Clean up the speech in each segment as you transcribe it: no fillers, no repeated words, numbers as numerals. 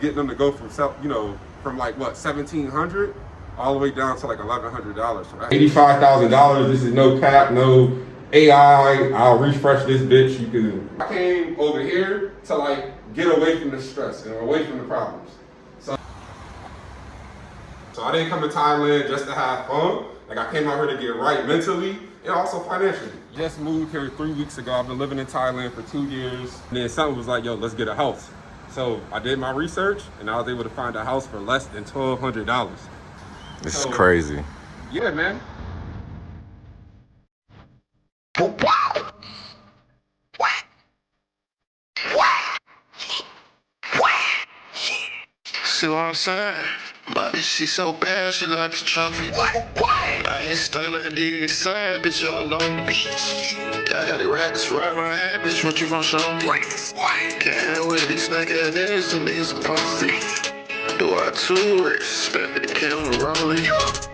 Getting them to go from, from like what, 1,700 all the way down to like $1,100 for that. $85,000. This is no cap, no AI. I'll refresh this bitch. I came over here to like get away from the stress and away from the problems. So I didn't come to Thailand just to have fun. Like I came out here to get right mentally and also financially. Just moved here 3 weeks ago. I've been living in Thailand for 2 years. And then something was like, yo, let's get a house. So I did my research and I was able to find a house for less than $1,200. This is crazy. Yeah, man. See what I'm saying? My bitch, she so bad, she like the trophy. I ain't stuck like a nigga inside, bitch, you don't know me. I got the racks right my head, bitch, what you gon' show me? Can't wait, these snack ass niggas, some niggas supposed to. Do I too rich, spend 50K on the rollie.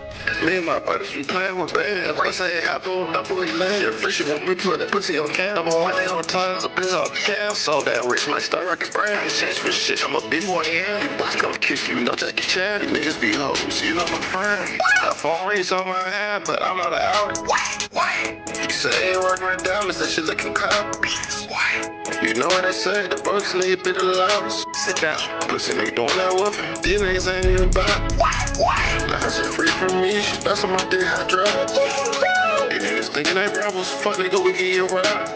Me and my buddies, we playing with bands. I say, I pull up with land. Your fish, you want me put that pussy on cam. I'm on on tons of biz on the cam. So that rich, might start rocking brand. Change for shit, I'm a big boy, yeah. You gonna kick you, no take a chance. You niggas be hoes, you know my friend. Got phone rings on my hand, but I'm not an out. You say ain't working with diamonds, that shit looking cloud. You know what they say, the bucks need a bit of allowance. Sit down, pussy nigga doing that whooping. These niggas ain't even about. Now shit free from me, shit that's on my dick, I drop. These niggas thinking they problems, fuck nigga, we give you a ride.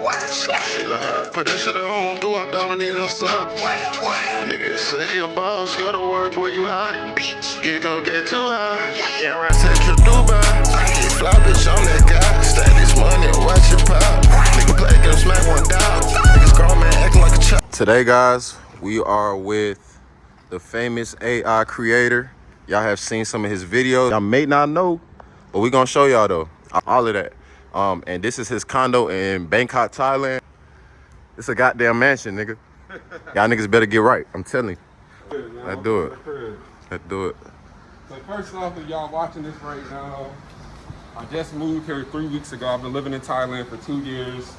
Put that shit on, do I don't need no slop. Niggas say your boss, go to work where you hide. You gon' get too high. Yeah, right, Central Dubai. I get fly, bitch, I'm that guy. Stack this money and watch it pop. Nigga play, get him smack one down. Niggas grown man acting like a child. Today, guys, we are with the famous AI creator. Y'all have seen some of his videos. Y'all may not know, but we gonna show y'all though, all of that. And this is his condo in Bangkok, Thailand. It's a goddamn mansion, nigga. Y'all niggas better get right, I'm telling you. Let's do it. Let's do it. So first off, if y'all watching this right now, I just moved here 3 weeks ago. I've been living in Thailand for 2 years.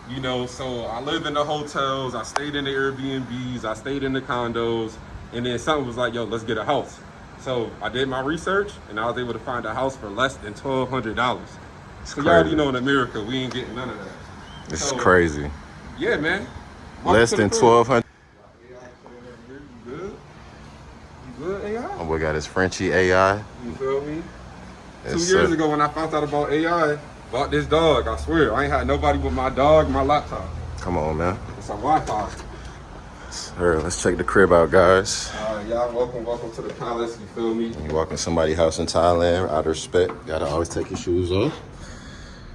You know, so I lived in the hotels, I stayed in the Airbnbs, I stayed in the condos, and then something was like, yo, let's get a house. So I did my research and I was able to find a house for less than $1,200. So you already know in America, we ain't getting none of that. This is crazy. Yeah, man. Less than 1,200. You good? You good, AI? Oh, we got his Frenchie AI. You feel me? Yes, 2 years ago when I found out about AI, bought this dog, I swear. I ain't had nobody but my dog and my laptop. Come on, man. It's a Wi-Fi. Sir, let's check the crib out, guys. Y'all welcome to the palace, you feel me? You walk in somebody's house in Thailand, out of respect, gotta always take your shoes off.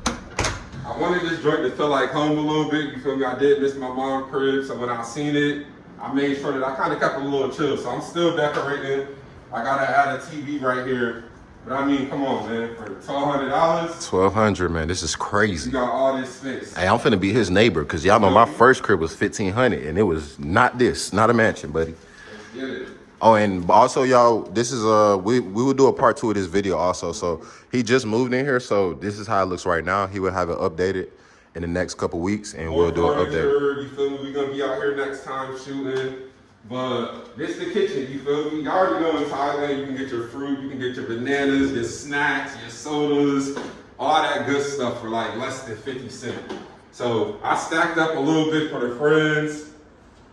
I wanted this joint to feel like home a little bit, you feel me? I did miss my mom's crib, so when I seen it, I made sure that I kind of kept a little chill. So I'm still decorating. I gotta add a TV right here. But I mean, come on, man, for $1,200. $1,200, man, this is crazy. You got all this space. Hey, I'm finna be his neighbor, cause y'all know my first crib was $1,500, and it was not this, not a mansion, buddy. Let's get it. Oh, and also, y'all, this is we will do a part 2 of this video also. So he just moved in here, so this is how it looks right now. He will have it updated in the next couple weeks, and we'll do an update. You feel me? We're gonna be out here next time shooting. But this the kitchen, you feel me? You already know in Thailand you can get your fruit, you can get your bananas, your snacks, your sodas, all that good stuff for like less than 50 cents. So I stacked up a little bit for the friends.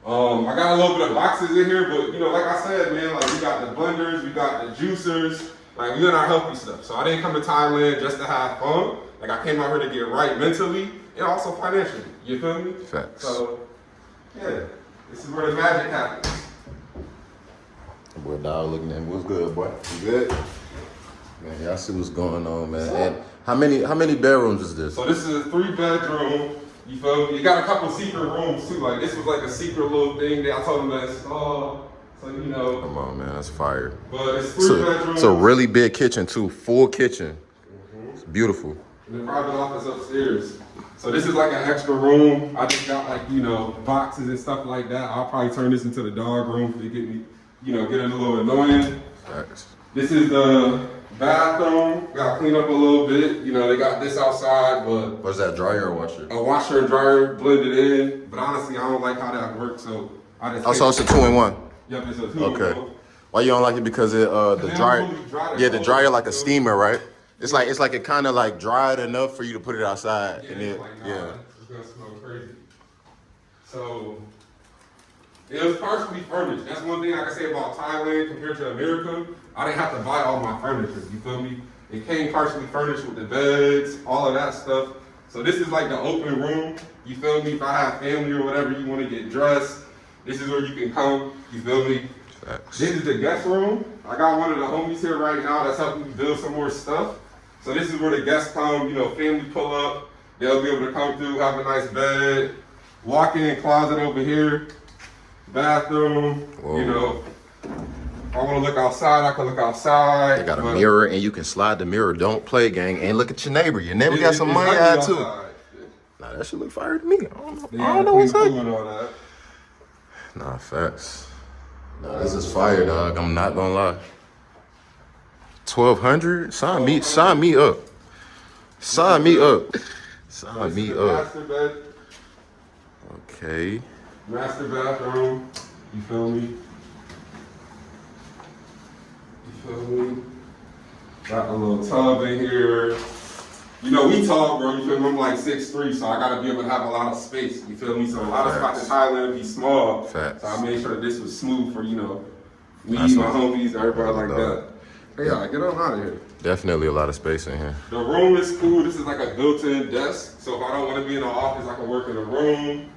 I got a little bit of boxes in here, but you know, like I said, man, like we got the blenders, we got the juicers, like we got our healthy stuff. So I didn't come to Thailand just to have fun. Like I came out here to get right mentally and also financially. You feel me? Facts. So yeah. This is where the magic happens. Boy, dog looking at me. What's good, boy? You good? Man, y'all see what's going on, man. And how many bedrooms is this? So this is a 3-bedroom. You feel me? You got a couple secret rooms too. Like this was like a secret little thing that I told them to install. So you know. Come on, man, that's fire. But it's 3 bedrooms. It's a really big kitchen too, full kitchen. It's beautiful. And the private office upstairs. So this is like an extra room. I just got like, you know, boxes and stuff like that. I'll probably turn this into the dog room to get me, you know, getting a little annoying. Thanks. This is the bathroom. Got to clean up a little bit. You know, they got this outside, but. What's that, dryer or washer? A washer and dryer blended in. But honestly, I don't like how that works, so I just. Oh, so it's a 2-in-1. Yep, it's a two. Okay. Why you don't like it? Because it the dryer, yeah, the dryer like a steamer, right? It's like it kind of like dried enough for you to put it outside, and it, yeah. It's gonna smell crazy. So it was partially furnished. That's one thing I can say about Thailand compared to America. I didn't have to buy all my furniture. You feel me? It came partially furnished with the beds, all of that stuff. So this is like the open room. You feel me? If I have family or whatever, you want to get dressed, this is where you can come. You feel me? Facts. This is the guest room. I got one of the homies here right now that's helping me build some more stuff. So this is where the guests come, you know, family pull up. They'll be able to come through, have a nice bed, walk-in closet over here, bathroom. Whoa. You know, if I want to look outside, I can look outside. They got a mirror, and you can slide the mirror. Don't play, gang. And look at your neighbor. Your neighbor got some money out too. Nah, that should look fire to me. I don't know what's up. Nah, facts. Nah, this is fire, dog. I'm not gonna lie. 1,200? Sign me up. Sign me up. Sign me up. Master bed. Okay. Master bathroom. You feel me? Got a little tub in here. You know, we tall, bro. You feel me? I'm like 6'3", so I gotta be able to have a lot of space. You feel me? So a lot of spots in Thailand be small. Facts. So I made sure that this was smooth for, you know, me, my homies, everybody like that. Hey, y'all, get on out of here. Definitely a lot of space in here. The room is cool. This is like a built-in desk. So if I don't want to be in the office, I can work in the room.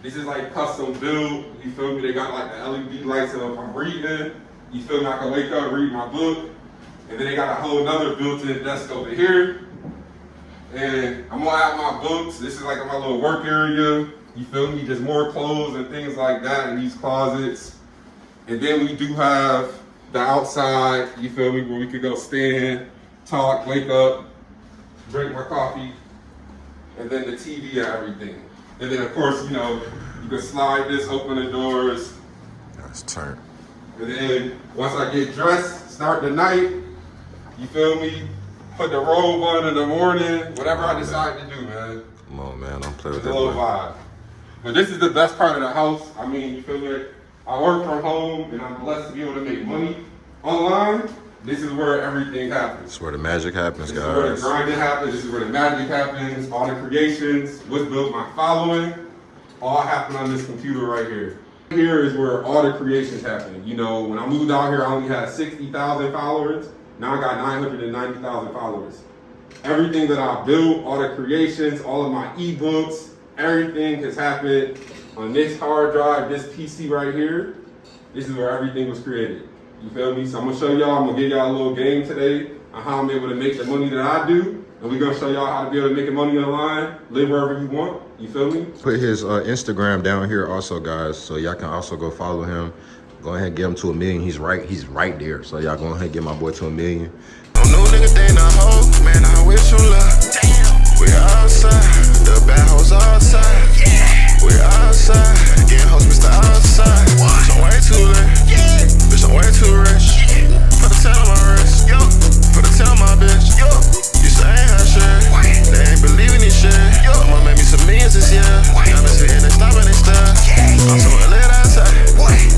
This is like custom built. You feel me? They got like the LED lights, so if I'm reading, you feel me? I can wake up, read my book. And then they got a whole nother built-in desk over here. And I'm gonna have my books. This is like my little work area. You feel me? Just more clothes and things like that in these closets. And then we do have the outside, you feel me, where we could go stand, talk, wake up, drink my coffee, and then the TV and everything. And then of course, you know, you can slide this, open the doors. That's turn. And then once I get dressed, start the night, you feel me? Put the robe on in the morning, whatever I decide to do, man. Come on, man, don't play with It's that. a little vibe. But this is the best part of the house. I mean, you feel me? I work from home and I'm blessed to be able to make money online. This is where everything happens. This is where the magic happens, This guys. is where the grinding happens. This is where the magic happens. All the creations, what built my following, all happen on this computer right here. Here is where all the creations happen. You know, when I moved out here, I only had 60,000 followers. Now I got 990,000 followers. Everything that I built, all the creations, all of my ebooks, everything has happened on this hard drive, this PC right here. This is where everything was created. You feel me? So I'm gonna show y'all, I'm gonna give y'all a little game today on how I'm able to make the money that I do. And we're gonna show y'all how to be able to make money online, live wherever you want. You feel me? Put his Instagram down here also, guys, so y'all can also go follow him. Go ahead and get him to 1 million. He's right there. So y'all go ahead and get my boy to 1 million. Don't know nigga they not hoe, man, I wish you luck. Damn. We outside, the bad hoes outside. Yeah. We outside, getting hoes Mr. Outside. Bitch, I'm way too lit. Yeah. Bitch, I'm way too rich. Yeah. Put a 10 on my wrist. Yo. Put a 10 on my bitch. Yo. You say I ain't had shit. They ain't believing this shit. Yo. I'ma make me some millions this year. Y'all been sitting there stopping and stuff. Yeah. I'm so lit outside.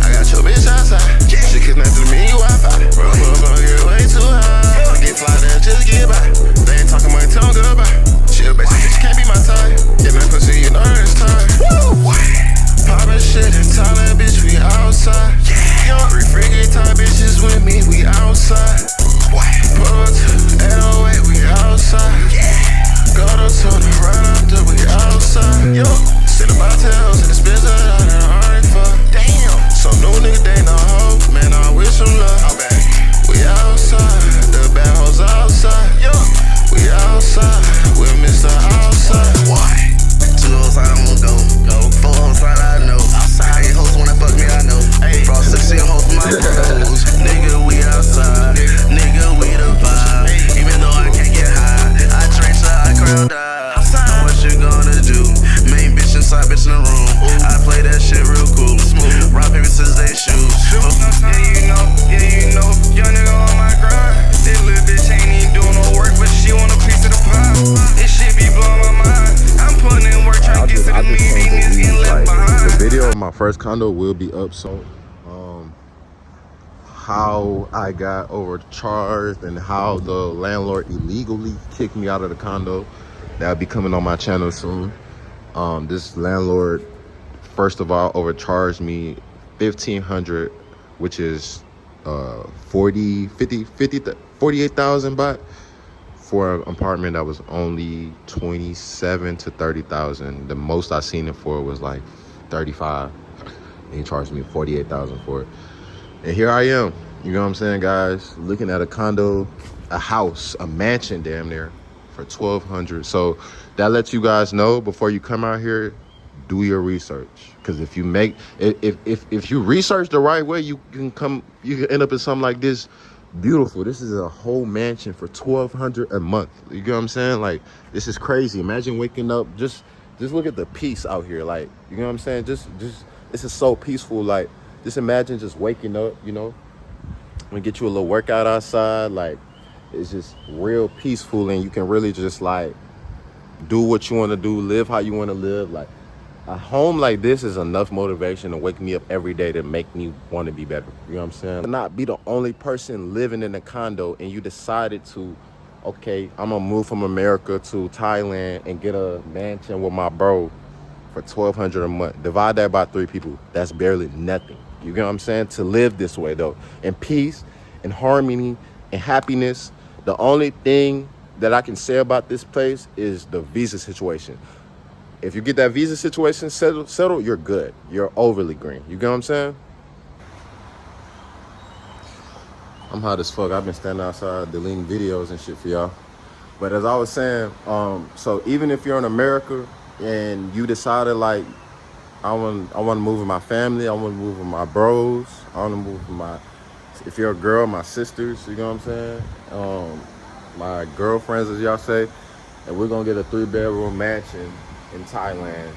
I got your bitch outside. Yeah. She connected to me, Wi-Fi. Bro, get way too high. Get fly there, just get by. They ain't talking money, tell them goodbye. She a basic bitch, can't be my type. Get that pussy, you know it's time. Poppin' shit in Thailand, bitch, we outside. Yeah. 3 freaky Thai bitches with me, we outside. Pull up to 808, we outside. Go to Tuna, right after, we outside. Yo, sit in my tails and it's been out and already fuck. Damn. Some new nigga, they not hoe. Man, I wish some luck. We outside, the bad hoes outside. Yo, we outside, we're Mr. Outside. 2 hoes I don't go. 4 hoes I know. 8 hoes wanna fuck me, I know. Bro, 16 hoes for my bros. Nigga, we outside. Nigga, we the vibe. Even though I can't get high, I drink till I crowd die. What you gonna do? Main bitch inside, bitch in the room. I play that shit real cool. Smooth. Rock paper scissors, they shoot. Yeah, you know. Young nigga on my grind. This little bitch ain't even doing no work, but she want a piece of the pie. This shit be blowing my mind. I'm putting in work trying to get to the meeting. It's getting left behind. The video of my first condo will be up soon. how I got overcharged and how the landlord illegally kicked me out of the condo. That'll be coming on my channel soon. This landlord, first of all, overcharged me $1,500, which is 48,000 baht for an apartment that was only 27 to 30,000. The most I seen it for was like 35. And he charged me 48,000 for it. And here I am, you know what I'm saying, guys, looking at a condo, a house, a mansion damn near for 1,200. So that lets you guys know before you come out here, do your research. Because if you make, if you research the right way, you can end up in something like this. Beautiful. This is a whole mansion for 1,200 a month. You get what I'm saying? Like, this is crazy. Imagine waking up, just look at the peace out here. Like, you know what I'm saying? Just this is so peaceful. Like, just imagine just waking up, you know, and get you a little workout outside. Like, it's just real peaceful, and you can really just like do what you want to do, live how you want to live. Like, a home like this is enough motivation to wake me up every day to make me want to be better. You know what I'm saying? Not be the only person living in a condo and you decided to, okay, I'm gonna move from America to Thailand and get a mansion with my bro for 1,200 a month. Divide that by 3 people. That's barely nothing. You get what I'm saying? To live this way though, in peace, in harmony, in happiness. The only thing that I can say about this place is the visa situation. If you get that visa situation settled, you're good. You're overly green. You get what I'm saying? I'm hot as fuck. I've been standing outside deleting videos and shit for y'all. But as I was saying, so even if you're in America and you decided like, I want to move with my family, I want to move with my bros, I want to move with my, if you're a girl, my sisters, you know what I'm saying? My girlfriends, as y'all say, and we're going to get a 3-bedroom mansion in Thailand.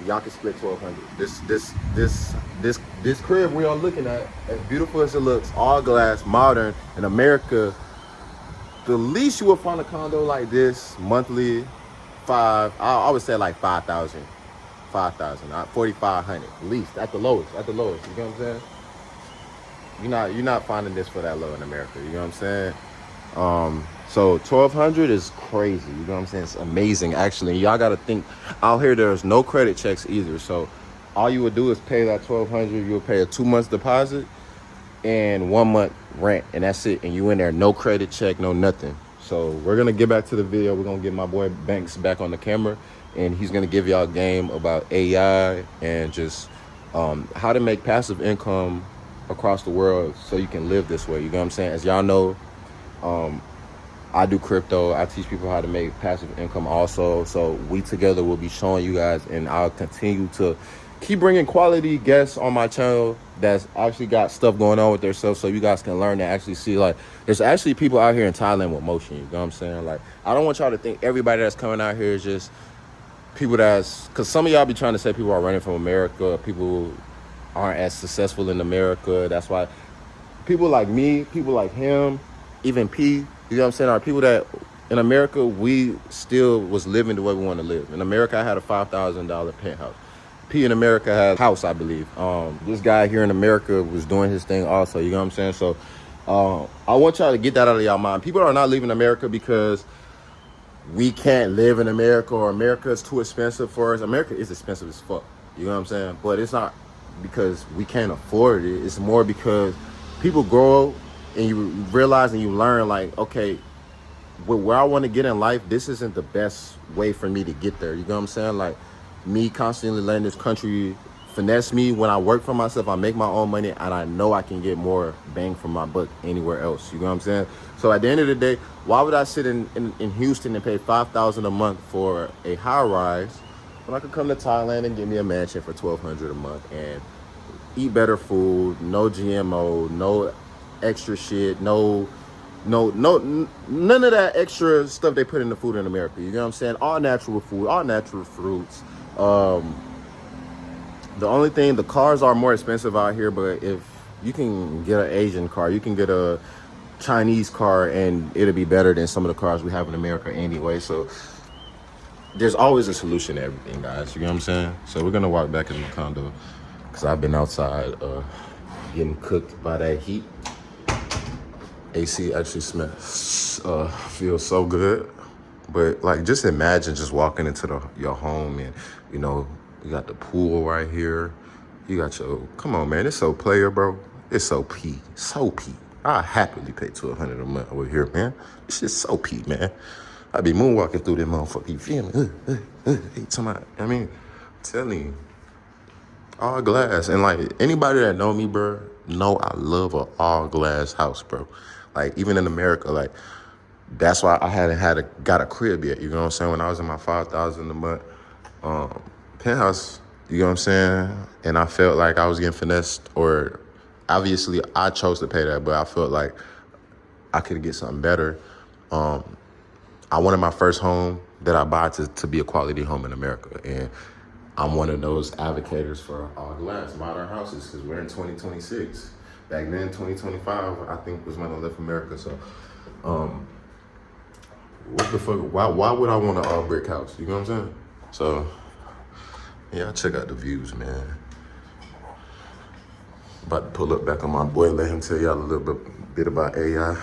Y'all can split 1,200. This crib we are looking at, as beautiful as it looks, all glass, modern, in America, the least you will find a condo like this monthly, I would say like 5,000, 4,500 least at the lowest. You know what I'm saying? You're not finding this for that low in America. You know what I'm saying? So 1,200 is crazy. You know what I'm saying? It's amazing, actually. Y'all got to think, out here there's no credit checks either. So all you would do is pay that 1,200. You would pay a 2 months deposit and 1 month rent, and that's it. And you in there, no credit check, no nothing. So we're gonna get back to the video. We're gonna get my boy Banks back on the camera, and he's gonna give y'all a game about AI and just how to make passive income across the world so you can live this way. You know what I'm saying? As y'all know, I do crypto. I teach people how to make passive income also. So we together will be showing you guys, and I'll continue to keep bringing quality guests on my channel that's actually got stuff going on with themselves, so you guys can learn and actually see, like, there's actually people out here in Thailand with motion. You know what I'm saying? Like, I don't want y'all to think everybody that's coming out here is just people because some of y'all be trying to say people are running from America, people aren't as successful in America. That's why people like me, people like him, even P, you know what I'm saying, are people that in America, we still was living the way we want to live. In America, I had a $5,000 penthouse. P in America has a house, I believe. This guy here in America was doing his thing also, you know what I'm saying? So I want y'all to get that out of y'all mind. People are not leaving America because we can't live in America or America is too expensive for us. America is expensive as fuck, you know what I'm saying? But it's not because we can't afford it. It's more because people grow and you realize and you learn, like, okay, where I want to get in life, this isn't the best way for me to get there. You know what I'm saying? Like, me constantly letting this country finesse me. When I work for myself, I make my own money, and I know I can get more bang for my buck anywhere else. You know what I'm saying? So at the end of the day, why would I sit in Houston and pay $5,000 a month for a high rise when I could come to Thailand and get me a mansion for $1,200 a month and eat better food, no GMO, no extra shit, none of that extra stuff they put in the food in America. You know what I'm saying? All natural food, all natural fruits. The only thing, the cars are more expensive out here, but if you can get an Asian car, you can get a Chinese car, and it'll be better than some of the cars we have in America anyway. So there's always a solution to everything, guys. You know what I'm saying? So we're gonna walk back in the condo because I've been outside getting cooked by that heat. AC actually feels so good. But like, just imagine just walking into your home and, you know, you got the pool right here. You got come on, man, it's so player, bro. It's so P. I happily pay $1,200 a month over here, man. It's just so P, man. I be moonwalking through them motherfuckers. You feel me? I mean, I'm telling you, all glass. And like, anybody that know me, bro, know I love a all glass house, bro. Like, even in America, like, that's why I hadn't got a crib yet. You know what I'm saying? When I was in my $5,000 a month penthouse, you know what I'm saying? And I felt like I was getting finessed, or obviously I chose to pay that, but I felt like I could get something better. I wanted my first home that I buy to be a quality home in America. And I'm one of those advocates for all glass modern houses, because we're in 2026. Back then, 2025, I think, was when I left America. So, what the fuck? Why would I want an all brick house? You know what I'm saying? So, yeah, check out the views, man. About to pull up back on my boy, let him tell y'all a little bit about AI.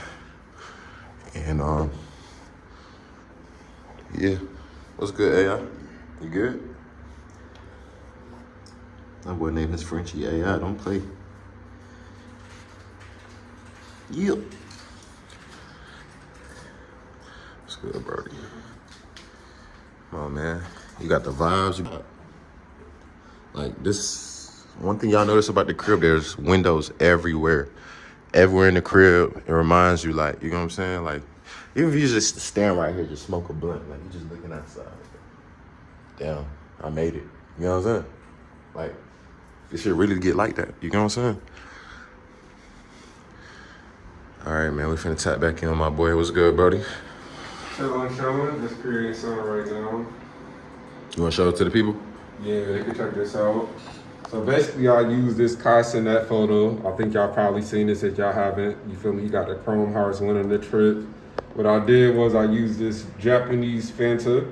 And yeah, what's good, AI? You good? My boy named his Frenchie AI. Don't play. Yep. What's good, Brody? Come on, man. You got the vibes. Like, this, one thing y'all notice about the crib, there's windows everywhere. Everywhere in the crib, it reminds you, like, you know what I'm saying? Like, even if you just stand right here, just smoke a blunt, like, you just looking outside. Damn, I made it. You know what I'm saying? Like, this shit really get like that. You know what I'm saying? All right, man, we finna tap back in on my boy. What's good, Brody? Chillin'. Just creating something right now. You wanna show it to the people? Yeah, they can check this out. So basically, I use this Kai Cenat photo. I think y'all probably seen this if y'all haven't. You feel me? He got the Chrome Hearts winning the trip. What I did was I used this Japanese Fanta,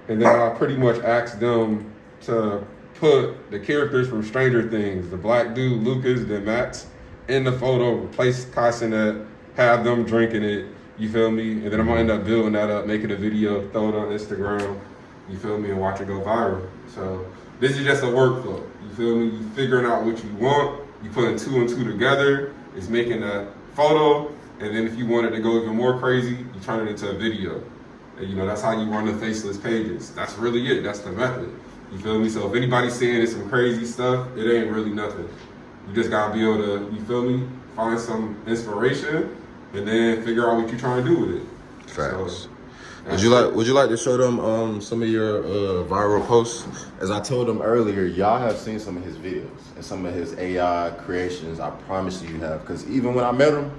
and then I pretty much asked them to put the characters from Stranger Things, the black dude, Lucas, then Max, in the photo, replace Kai Cenat, have them drinking it, you feel me? And then I'm gonna end up building that up, making a video, throw it on Instagram, you feel me, and watch it go viral. So this is just a workflow, you feel me? You figuring out what you want, you putting 2 and 2 together, it's making a photo, and then if you want it to go even more crazy, you turn it into a video. And you know, that's how you run the faceless pages. That's really it, that's the method. You feel me? So if anybody's saying it's some crazy stuff, it ain't really nothing. You just gotta be able to, you feel me, find some inspiration and then figure out what you're trying to do with it. Facts. So, would you like to show them some of your viral posts? As I told them earlier, y'all have seen some of his videos and some of his AI creations. I promise you have, because even when I met him,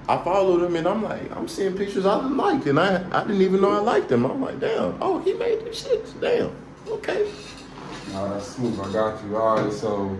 I followed him and I'm like, I'm seeing pictures I liked, and I didn't even know I liked them. I'm like, damn, oh, he made them shits. Damn, okay. No, that's smooth, I got you. All right, so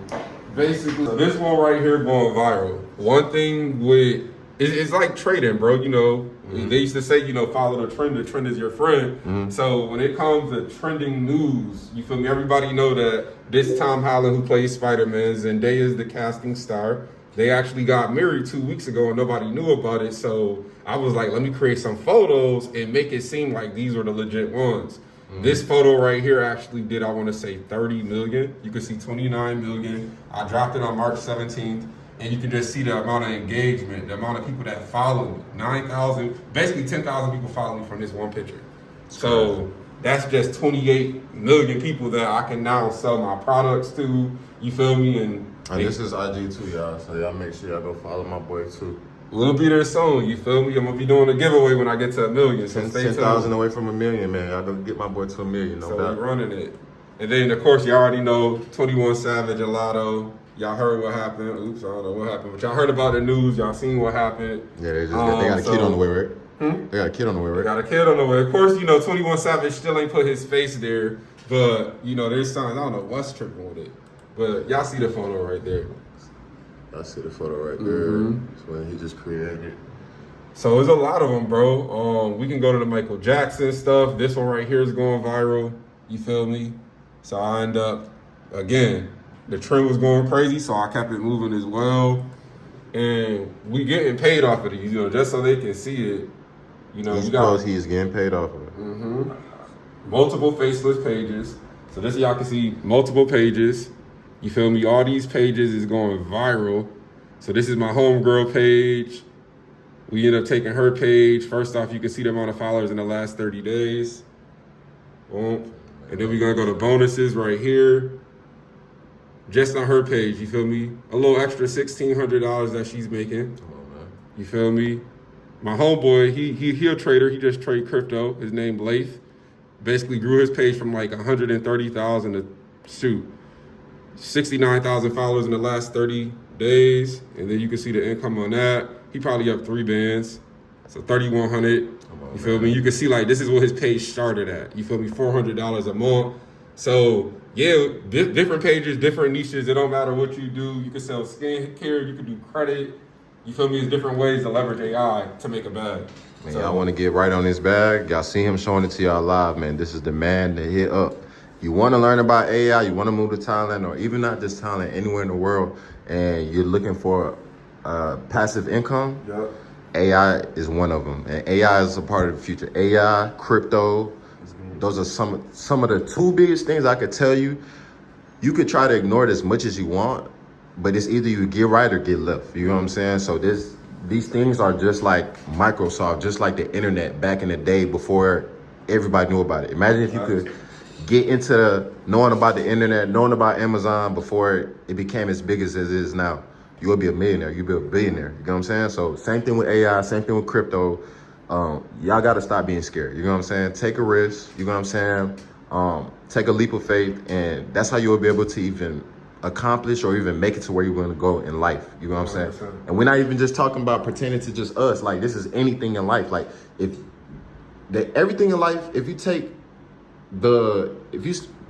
basically, this one right here going viral. One thing with, it's like trading, bro. You know, they used to say, you know, follow the trend is your friend. So when it comes to trending news, you feel me? Everybody know that this Tom Holland who plays Spider-Man, Zendaya is the casting star. They actually got married 2 weeks ago and nobody knew about it. So I was like, let me create some photos and make it seem like these were the legit ones. This photo right here actually did, I want to say 30 million. You can see 29 million. I dropped it on March 17th. And you can just see the amount of engagement, the amount of people that follow me. 9,000, basically 10,000 people follow me from this one picture. So that's just 28 million people that I can now sell my products to. You feel me? And this is IG too, y'all. So y'all make sure y'all go follow my boy too. We'll be there soon. You feel me? I'm gonna be doing a giveaway when I get to 1 million. So 10,000 away from 1 million, man. I gotta get my boy to 1 million. No doubt. So we're running it. And then of course you already know 21 Savage, Gelato. Y'all heard what happened. Oops, I don't know what happened, but y'all heard about the news. Y'all seen what happened. Yeah, they got a kid on the way, right? They got a kid on the way, right? They got a kid on the way. Of course, you know, 21 Savage still ain't put his face there, but you know, there's signs. I don't know what's tripping with it, but y'all see the photo right there. I see the photo right there. That's when he just created. So there's a lot of them, bro. We can go to the Michael Jackson stuff. This one right here is going viral. You feel me? So I end up, again, the trend was going crazy, so I kept it moving as well. And we getting paid off of these, just so they can see it. Each post he's getting paid off of it. Mm-hmm. Multiple faceless pages. So this y'all can see multiple pages. You feel me? All these pages is going viral. So this is my homegirl page. We end up taking her page. First off, you can see the amount of followers in the last 30 days. Boom. And then we're gonna go to bonuses right here. Just on her page, you feel me? A little extra $1,600 that she's making. Come on, man. You feel me? My homeboy, he a trader. He just trade crypto. His name Laith. Basically grew his page from like 130,000 to 69,000 followers in the last 30 days. And then you can see the income on that. He probably up 3 bands. So 3,100. You feel me? You can see like this is what his page started at. You feel me? $400 a month. So yeah, different pages, different niches. It don't matter what you do. You can sell skincare. You can do credit. You feel me? There's different ways to leverage AI to make a bag. Man, so, y'all want to get right on this bag? Y'all see him showing it to y'all live, man. This is the man to hit up. You want to learn about AI, you want to move to Thailand, or even not just Thailand, anywhere in the world, and you're looking for passive income, yep. AI is one of them. And AI is a part of the future. AI, crypto, those are some of the 2 biggest things I could tell you. You could try to ignore it as much as you want, but it's either you get right or get left. You know what I'm saying? So these things are just like Microsoft, just like the internet back in the day before everybody knew about it. Imagine if you could get into knowing about the internet, knowing about Amazon before it became as big as it is now. You would be a millionaire, you'd be a billionaire. You know what I'm saying? So same thing with AI, same thing with crypto. Y'all gotta stop being scared. You know what I'm saying? Take a risk, you know what I'm saying? Take a leap of faith, and that's how you'll be able to even accomplish or even make it to where you're going to go in life. You know what I'm saying? And we're not even just talking about pertaining to just us. Like, this is anything in life. Like, everything in life, if you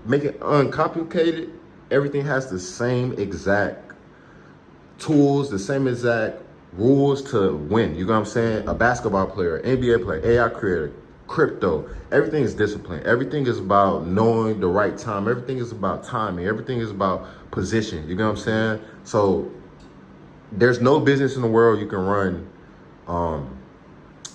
make it uncomplicated, everything has the same exact tools, the same exact rules to win. You know what I'm saying? A basketball player, NBA player, AI creator, crypto, everything is discipline. Everything is about knowing the right time. Everything is about timing. Everything is about position. You know what I'm saying? So there's no business in the world you can run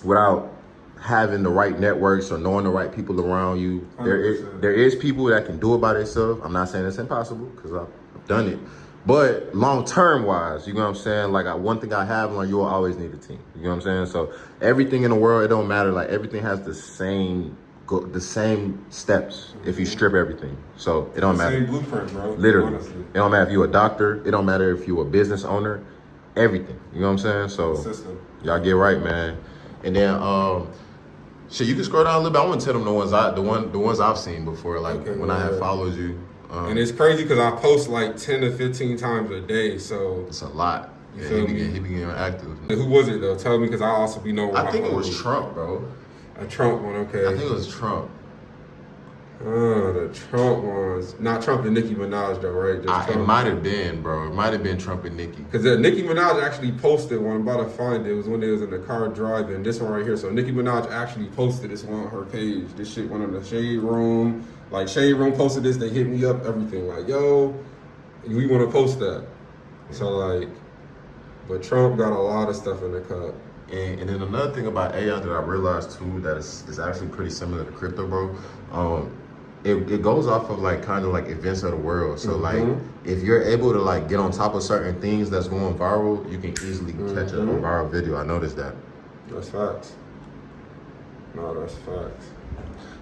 without having the right networks or knowing the right people around you. There is people that can do it by themselves. I'm not saying it's impossible, because I've done it. But long-term wise, you know what I'm saying? Like, one thing I have learned, you will always need a team. You know what I'm saying? So everything in the world, it don't matter. Like, everything has the same steps if you strip everything. So it don't matter. Same blueprint, bro. Literally. Honestly. It don't matter if you're a doctor. It don't matter if you're a business owner. Everything. You know what I'm saying? So y'all get right, man. And then shit, you can scroll down a little bit. I want to tell them the ones I've seen before, like when I have followed you. And it's crazy because I post like 10 to 15 times a day, so it's a lot. You feel me? He be getting active. And who was it though? Tell me, because I also be knowing. I think it was Trump, bro. A Trump one, okay. I think it was Trump. The Trump ones. Not Trump and Nicki Minaj though, right? It might have been, bro. It might have been Trump and Nicki. Because Nicki Minaj actually posted one. I'm about to find it. It was when they was in the car driving. This one right here. So Nicki Minaj actually posted this one on her page. This shit went on the Shade Room. Like, Shade Room posted this. They hit me up, everything. Like, yo, we want to post that. So, like, but Trump got a lot of stuff in the cut. And then another thing about AI that I realized too, that is actually pretty similar to crypto, bro. It goes off of like kind of like events of the world. So like if you're able to like get on top of certain things that's going viral, you can easily catch a viral video. I noticed that. That's facts. No, that's facts.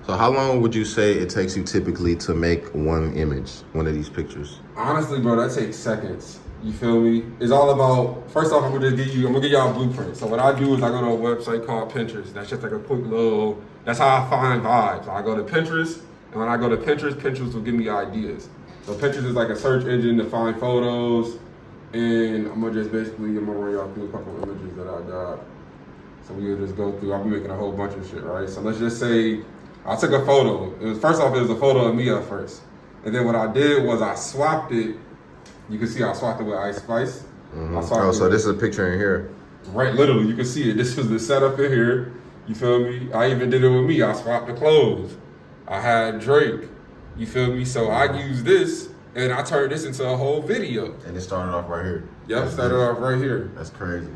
So how long would you say it takes you typically to make one image, one of these pictures? Honestly, bro, that takes seconds. You feel me? It's all about, first off, I'm gonna give y'all a blueprint. So what I do is I go to a website called Pinterest. That's just like a quick little, that's how I find vibes. So I go to Pinterest, and when I go to Pinterest, Pinterest will give me ideas. So Pinterest is like a search engine to find photos, and I'm gonna run y'all through a couple of images that I got. So we'll just go through, I'll be making a whole bunch of shit, right? So let's just say, I took a photo. First off, it was a photo of me at first. And then what I did was I swapped it. You can see I swapped it with Ice Spice. So this is a picture in here. Right, literally, you can see it. This was the setup in here. You feel me? I even did it with me. I swapped the clothes. I had Drake. You feel me? So I used this and I turned this into a whole video. And it started off right here. Yep, started off right here. That's crazy.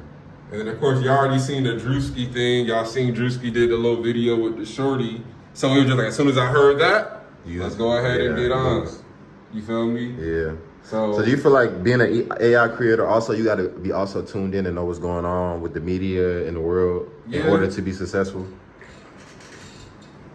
And then of course y'all already seen the Drewski thing. Y'all seen Drewski did the little video with the shorty. So it was just like as soon as I heard that, let's go ahead and get on. You feel me? Yeah. So do you feel like being an AI creator, also you got to be also tuned in and know what's going on with the media in the world in order to be successful?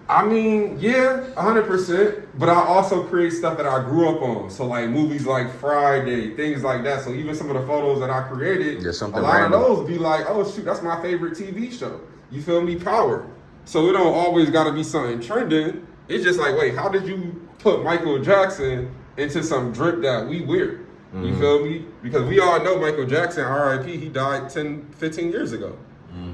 I mean, yeah, 100%. But I also create stuff that I grew up on. So like movies like Friday, things like that. So even some of the photos that I created, a lot of those be like, oh shoot, that's my favorite TV show. You feel me? Power. So it don't always got to be something trending. It's just like, wait, how did you put Michael Jackson into some drip that we wear? You feel me? Because we all know Michael Jackson, R.I.P., he died 10, 15 years ago.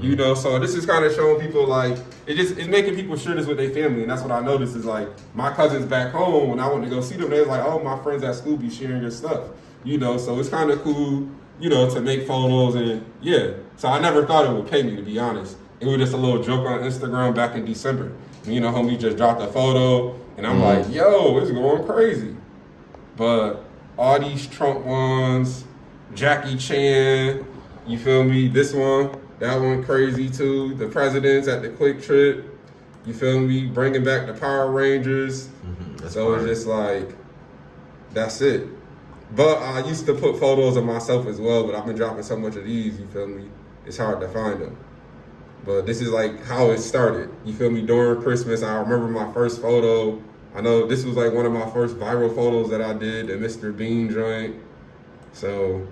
You know, so this is kind of showing people like, it's making people share this with their family. And that's what I noticed is like, my cousins back home, when I went to go see them, they was like, oh, my friends at school be sharing your stuff. You know, so it's kind of cool, you know, to make photos and yeah. So I never thought it would pay me, to be honest. It was just a little joke on Instagram back in December. You know, homie just dropped a photo and I'm like, yo, it's going crazy. But all these Trump ones, Jackie Chan, you feel me? This one, that one crazy too. The presidents at the Quick Trip, you feel me? Bringing back the Power Rangers. So it's just like, that's it. But I used to put photos of myself as well, but I've been dropping so much of these, you feel me? It's hard to find them. But this is like how it started. You feel me? During Christmas, I remember my first photo. I know this was like one of my first viral photos that I did, the Mr. Bean joint. So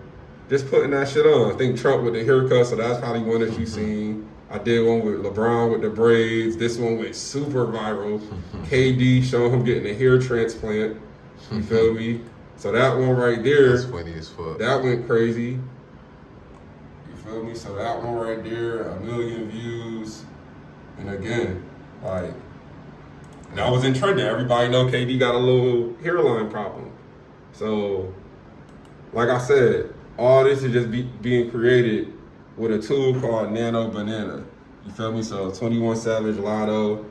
just putting that shit on. I think Trump with the haircut, so that's probably one that you seen. I did one with LeBron with the braids. This one went super viral. KD showing him getting a hair transplant. You feel me? So that one right there, that's funny as fuck. That went crazy. You feel me? So that one right there, 1 million views. And again, like, that was in trending. Everybody know KD got a little hairline problem. So, like I said, all this is just being created with a tool called Nano Banana. You feel me? So 21 Savage, Lotto.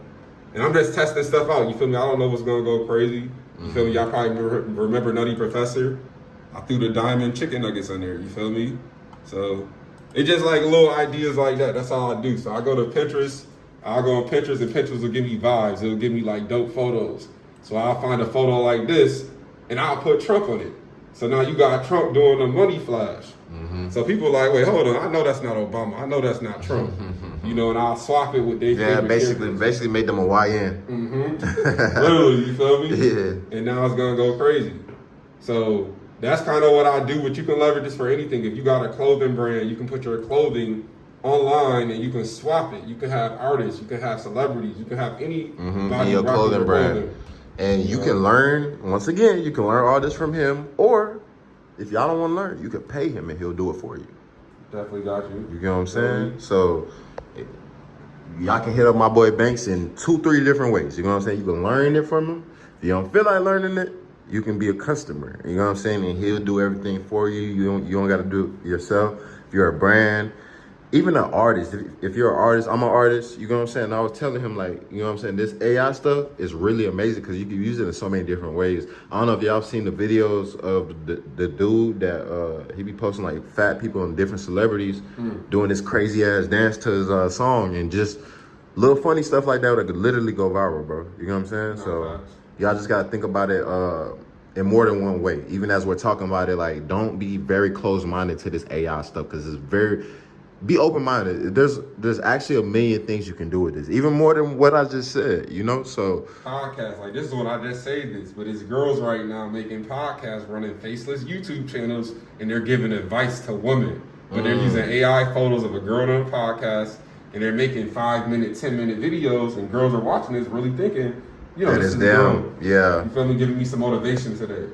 And I'm just testing stuff out. You feel me? I don't know what's gonna go crazy. You feel me? Y'all probably remember Nutty Professor. I threw the diamond chicken nuggets on there. You feel me? So it's just like little ideas like that. That's all I do. So I go to Pinterest. I'll go on Pinterest and Pinterest will give me vibes. It'll give me like dope photos. So I'll find a photo like this and I'll put Trump on it. So now you got Trump doing the money flash. So people are like, wait, hold on. I know that's not Obama. I know that's not Trump. You know, and I'll swap it with their favorite basically made them a YN. Literally, you feel me? Yeah. And now it's gonna go crazy. So that's kind of what I do, but you can leverage this for anything. If you got a clothing brand, you can put your clothing online and you can swap it. You can have artists, you can have celebrities, you can have any in your clothing brand. And you can learn, once again, you can learn all this from him, or if y'all don't want to learn, you can pay him and he'll do it for you. Definitely got you. You get what I'm saying? So y'all can hit up my boy Banks in 2-3 different ways. You know what I'm saying? You can learn it from him. If you don't feel like learning it, you can be a customer. You know what I'm saying? And he'll do everything for you. You don't got to do it yourself. If you're a brand, even an artist, if you're an artist, I'm an artist, you know what I'm saying? And I was telling him, like, you know what I'm saying, this AI stuff is really amazing because you can use it in so many different ways. I don't know if y'all seen the videos of the dude that he be posting like fat people and different celebrities doing this crazy ass dance to his song, and just little funny stuff like that could literally go viral, bro. You know what I'm saying? So y'all just gotta think about it in more than one way. Even as we're talking about it, like, don't be very close-minded to this AI stuff because it's very... Be open-minded. There's actually a million things you can do with this, even more than what I just said, you know? So podcasts, like this is when I just say this, but it's girls right now making podcasts, running faceless YouTube channels, and they're giving advice to women. But they're using AI photos of a girl on a podcast, and they're making 5-minute, 10-minute videos, and girls are watching this really thinking, you know, this is them. Yeah. You feel me? Giving me some motivation today.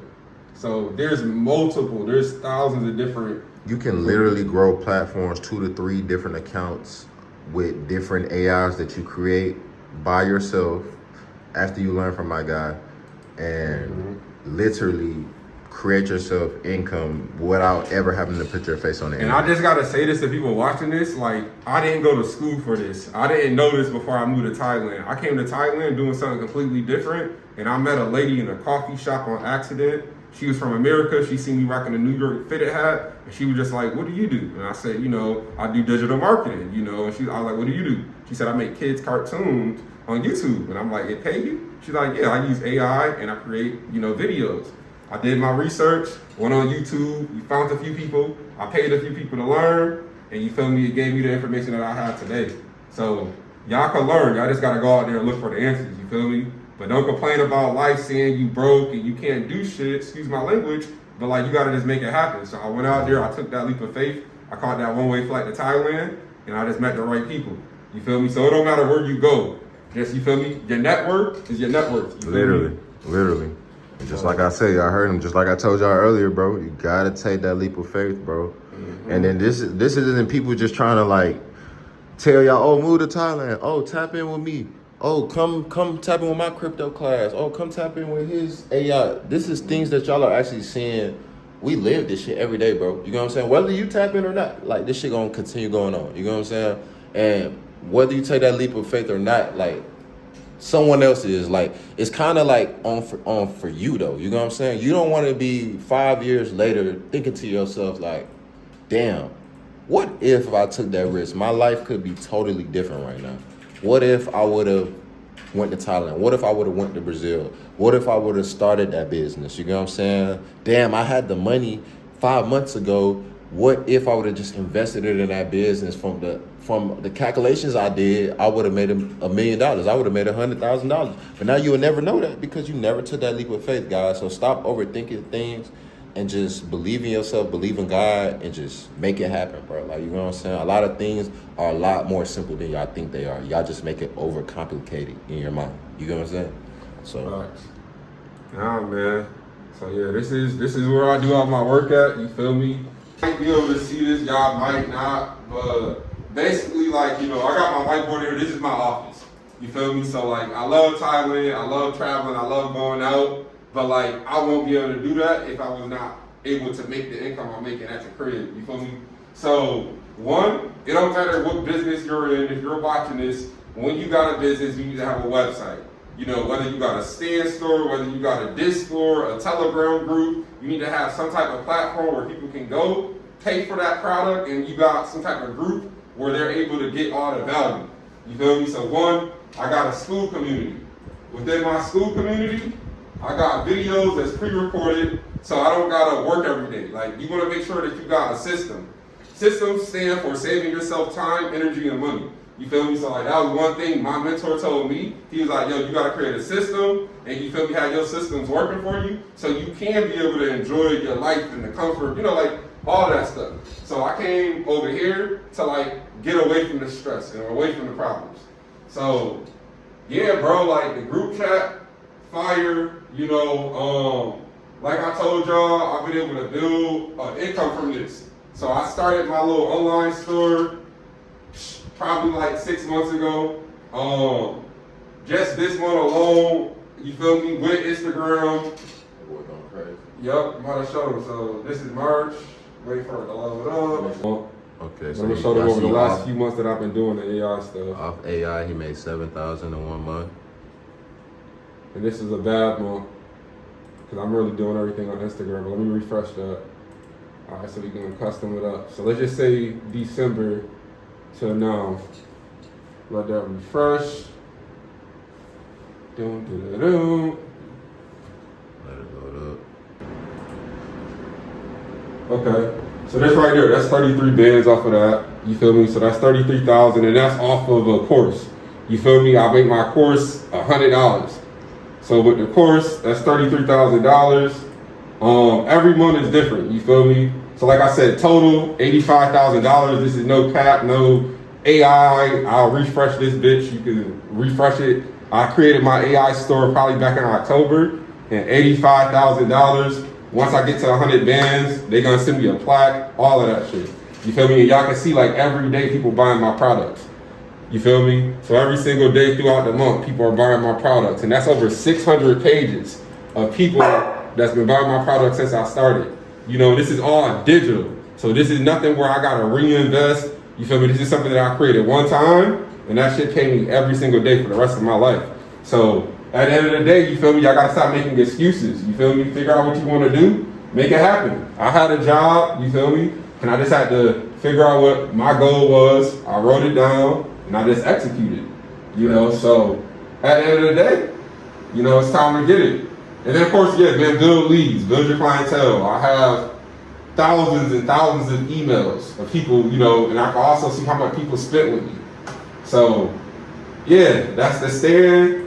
So there's thousands of different... You can literally grow platforms, 2 to 3 different accounts with different AIs that you create by yourself after you learn from my guy, and literally create yourself income without ever having to put your face on it. And I just gotta say this to people watching this, like, I didn't go to school for this. I didn't know this before I moved to Thailand. I came to Thailand doing something completely different, and I met a lady in a coffee shop on accident. She was from America. She seen me rocking a New York fitted hat, and she was just like, "What do you do?" And I said, "You know, I do digital marketing." You know, and I was like, "What do you do?" She said, "I make kids cartoons on YouTube." And I'm like, "It pay you?" She's like, "Yeah, I use AI and I create, you know, videos." I did my research, went on YouTube, found a few people, I paid a few people to learn, and you feel me, it gave me the information that I have today. So y'all can learn, y'all just gotta go out there and look for the answers, you feel me? But don't complain about life saying you broke and you can't do shit, excuse my language, but like you gotta just make it happen. So I went out there, I took that leap of faith, I caught that one-way flight to Thailand, and I just met the right people, you feel me? So it don't matter where you go, just, you feel me, your network is your net worth, you feel me? Literally. And just like I say, I heard him. Just like I told y'all earlier, bro. You gotta take that leap of faith, bro. Mm-hmm. And then this isn't people just trying to like tell y'all, oh, move to Thailand. Oh, tap in with me. Oh, come tap in with my crypto class. Oh, come tap in with his AI. This is things that y'all are actually seeing. We live this shit every day, bro. You know what I'm saying? Whether you tap in or not, like this shit gonna continue going on. You know what I'm saying? And whether you take that leap of faith or not, like someone else is, like, it's kind of like on for you though. You know what I'm saying? You don't want to be 5 years later thinking to yourself like, damn, what if I took that risk? My life could be totally different right now. What if I would have went to Thailand? What if I would have went to Brazil? What if I would have started that business? You know what I'm saying? Damn, I had the money 5 months ago. What if I would have just invested it in that business? From the calculations I did, I would have made $1 million. I would have made $100,000. But now you will never know that because you never took that leap of faith, guys. So stop overthinking things and just believe in yourself, believe in God, and just make it happen, bro. Like, you know what I'm saying? A lot of things are a lot more simple than y'all think they are. Y'all just make it overcomplicated in your mind. You know what I'm saying? So, nah, man. So yeah, this is where I do all my work at. You feel me? Might be able to see this, y'all might not, but basically, like, you know, I got my whiteboard here. This is my office. You feel me? So like, I love Thailand, I love traveling, I love going out. But like, I won't be able to do that if I was not able to make the income I'm making at the crib. You feel me? So one, it don't matter what business you're in. If you're watching this, when you got a business, you need to have a website. You know, whether you got a stand store, whether you got a disc store, a Telegram group, you need to have some type of platform where people can go pay for that product, and you got some type of group where they're able to get all the value. You feel me? So one, I got a school community. Within my school community, I got videos that's pre-recorded, so I don't gotta work every day. Like, you wanna make sure that you got a system. Systems stand for saving yourself time, energy, and money. You feel me? So like, that was one thing my mentor told me. He was like, yo, you gotta create a system, and you feel me, have your systems working for you, so you can be able to enjoy your life and the comfort, you know, like all that stuff. So I came over here to like get away from the stress and away from the problems. So yeah, bro, like the group chat, fire, you know, like I told y'all, I've been able to build an income from this. So I started my little online store probably like 6 months ago. Just this one alone, you feel me, with Instagram. boy going crazy. Yep, I'm about to show them. So this is March. Wait for it to load up. Okay, so I'm gonna show them over the last few months that I've been doing the AI stuff. Off AI, he made $7,000 in 1 month. And this is a bad month because I'm really doing everything on Instagram. But let me refresh that. All right, so we can custom it up. So let's just say December to now. Let that refresh. Let it load up. Okay, so that's right there. That's 33 bands off of that. You feel me? So that's 33,000, and that's off of a course. You feel me? I make my course $100. So with the course, that's $33,000. Every month is different. You feel me? So like I said, total $85,000. This is no cap, no AI. I'll refresh this bitch. You can refresh it. I created my AI store probably back in October, and $85,000. Once I get to 100 bands, they're gonna send me a plaque, all of that shit. You feel me? And y'all can see like every day people buying my products. You feel me? So every single day throughout the month, people are buying my products, and that's over 600 pages of people that's been buying my products since I started. You know, this is all digital. So this is nothing where I gotta reinvest. You feel me? This is something that I created one time, and that shit paid me every single day for the rest of my life. So at the end of the day, you feel me, y'all gotta stop making excuses. You feel me? Figure out what you wanna do, make it happen. I had a job, you feel me? And I just had to figure out what my goal was. I wrote it down and I just executed. You know, so at the end of the day, you know, it's time to get it. And then of course, yeah, man, build leads, build your clientele. I have thousands and thousands of emails of people, you know, and I can also see how much people spent with me. So, yeah, that's the stand.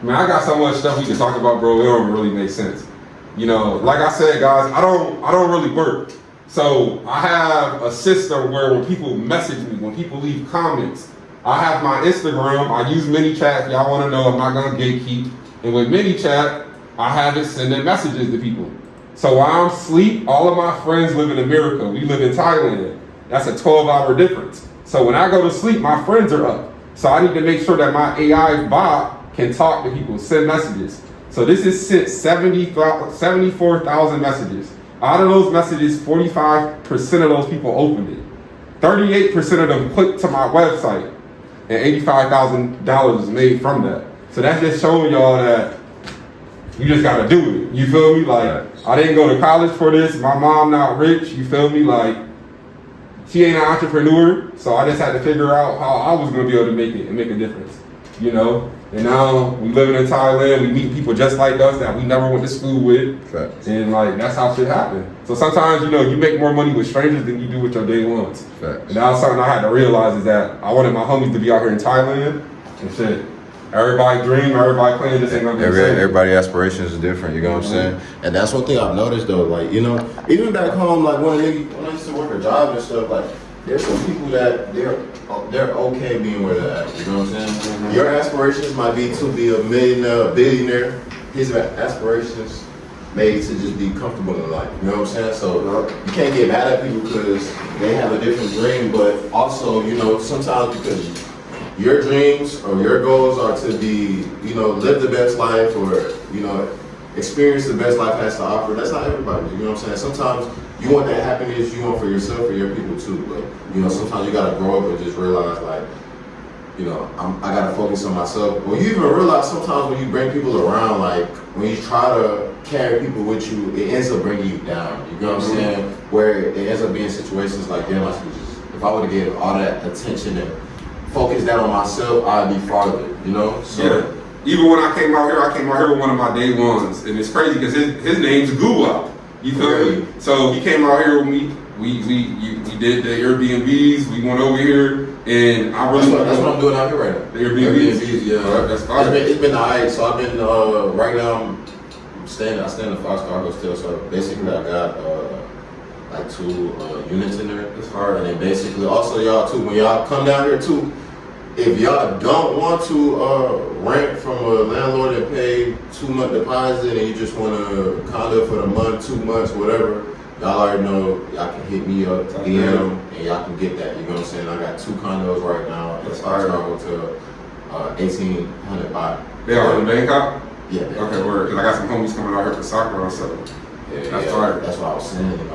Man, I got so much stuff we can talk about, bro. It don't really make sense. You know, like I said, guys, I don't really work. So I have a system where when people message me, when people leave comments, I have my Instagram. I use ManyChat. If y'all want to know, I'm not gonna gatekeep. And with ManyChat, I have it sending messages to people. So while I'm asleep, all of my friends live in America. We live in Thailand. That's a 12-hour difference. So when I go to sleep, my friends are up. So I need to make sure that my AI bot can talk to people, send messages. So this is sent 74,000 messages. Out of those messages, 45% of those people opened it. 38% of them clicked to my website, and $85,000 is made from that. So that's just showing y'all that you just gotta do it. You feel me? Like, I didn't go to college for this. My mom not rich. You feel me? Like, she ain't an entrepreneur. So I just had to figure out how I was gonna be able to make it and make a difference. You know? And now we living in Thailand. We meet people just like us that we never went to school with. Facts. And like, that's how shit happen. So sometimes, you know, you make more money with strangers than you do with your day ones. Facts. And that was something I had to realize, is that I wanted my homies to be out here in Thailand and shit. Everybody dream, everybody plan, this ain't gonna be the same. Everybody aspirations is different, you know what I'm saying? And that's one thing I've noticed though, like, you know, even back home, like when I used to work a job and stuff, like, there's some people that they're okay being where they're at, you know what I'm saying? Mm-hmm. Your aspirations might be to be a millionaire, a billionaire. His aspirations made to just be comfortable in life, you know what I'm saying? So you can't get mad at people because they have a different dream, but also, you know, sometimes because your dreams or your goals are to be, you know, live the best life, or, you know, experience the best life has to offer. That's not everybody, you know what I'm saying? Sometimes you want that happiness you want for yourself, for your people too, but, you know, sometimes you gotta grow up and just realize, like, you know, I gotta focus on myself. Well, you even realize sometimes when you bring people around, like, when you try to carry people with you, it ends up bringing you down, you know what I'm saying? Where it ends up being situations like, damn, if I would've given all that attention and focus that on myself, I'd be farther, you know? So, yeah. Even when I came out here with one of my day ones, and it's crazy because his name's Dewop. You feel me? So he came out here with me. We did the Airbnbs. We went over here, and I really that's what I'm doing out here right now. The Airbnbs, yeah. That's fine. It's been alright. So I've been right now. I stay in a 5-star hotel. So basically, I got like 2 units in there. It's hard. And then basically, also y'all too, when y'all come down here too, if y'all don't want to rent from a landlord and pay 2-month deposit, and you just want a condo for the month, 2 months, whatever, y'all already know y'all can hit me up, DM, and y'all can get that. You know what I'm saying? I got 2 condos right now at a 5-star hotel, 1,800 baht. They are in Bangkok? Yeah. Okay, word. Cause I got some homies coming out here for soccer on Sunday. That's fire. That's what I was saying. I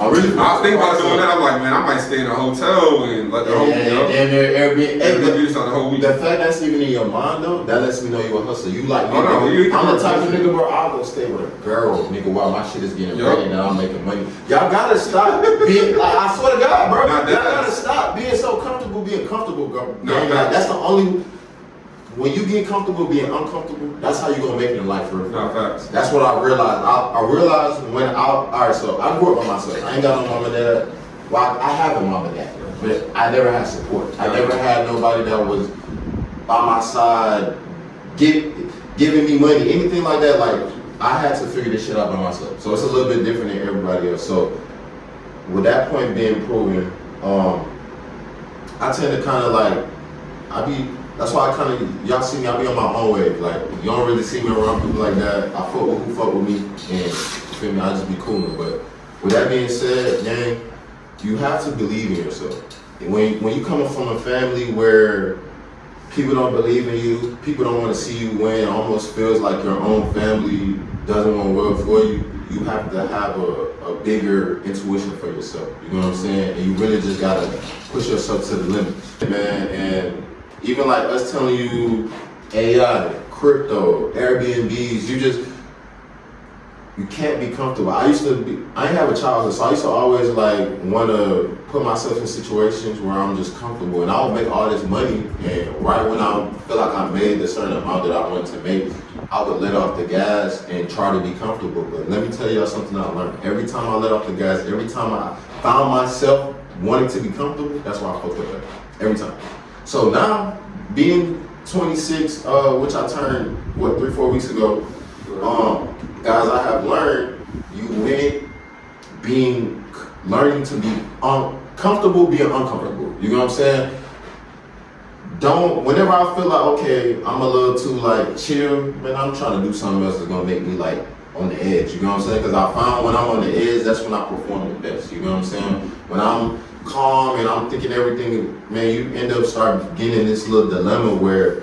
was thinking about doing that. I'm like, man, I might stay in a hotel and let the whole week go. And Airbnb on the whole week. The fact that's even in your mind though, that lets me know you a hustler. You like me. Oh, no, I'm the type of nigga where I'll go stay with a girl, nigga, while my shit is getting ready and I'm making money. Y'all gotta stop being, like, I swear to God, bro. Y'all gotta stop being so comfortable being comfortable, bro. No, that's the only. When you get comfortable being uncomfortable, that's how you gonna make it in life, bro. No, facts. That's what I realized. I realized when alright, so I grew up by myself. I ain't got no mom and dad. Well, I have a mom and dad, but I never had support. I never had nobody that was by my side, giving me money, anything like that. Like, I had to figure this shit out by myself. So it's a little bit different than everybody else. So with that point being proven, I tend to kind of like, that's why I kind of, y'all see me, I be on my own wave. Like, you don't really see me around people like that. I fuck with who fuck with me, and you feel me, I just be cooling. But with that being said, gang, you have to believe in yourself. When you coming from a family where people don't believe in you, people don't want to see you win, it almost feels like your own family doesn't want well for you, you have to have a bigger intuition for yourself. You know what I'm saying? And you really just gotta push yourself to the limit, man. And even like us telling you AI, crypto, Airbnbs. You can't be comfortable. I ain't have a childhood, so I used to always like want to put myself in situations where I'm just comfortable, and I would make all this money, and right when I feel like I made the certain amount that I wanted to make, I would let off the gas and try to be comfortable. But let me tell y'all something I learned. Every time I let off the gas, every time I found myself wanting to be comfortable, that's why I fucked up at. Every time. So now, being 26, which I turned, 3-4 weeks ago, guys, I have learned you win learning to be comfortable being uncomfortable. You know what I'm saying? Whenever I feel like, okay, I'm a little too like chill, man, I'm trying to do something else that's gonna make me like on the edge. You know what I'm saying? Because I found when I'm on the edge, that's when I perform the best. You know what I'm saying? When I'm calm and I'm thinking everything, man, you end up getting in this little dilemma where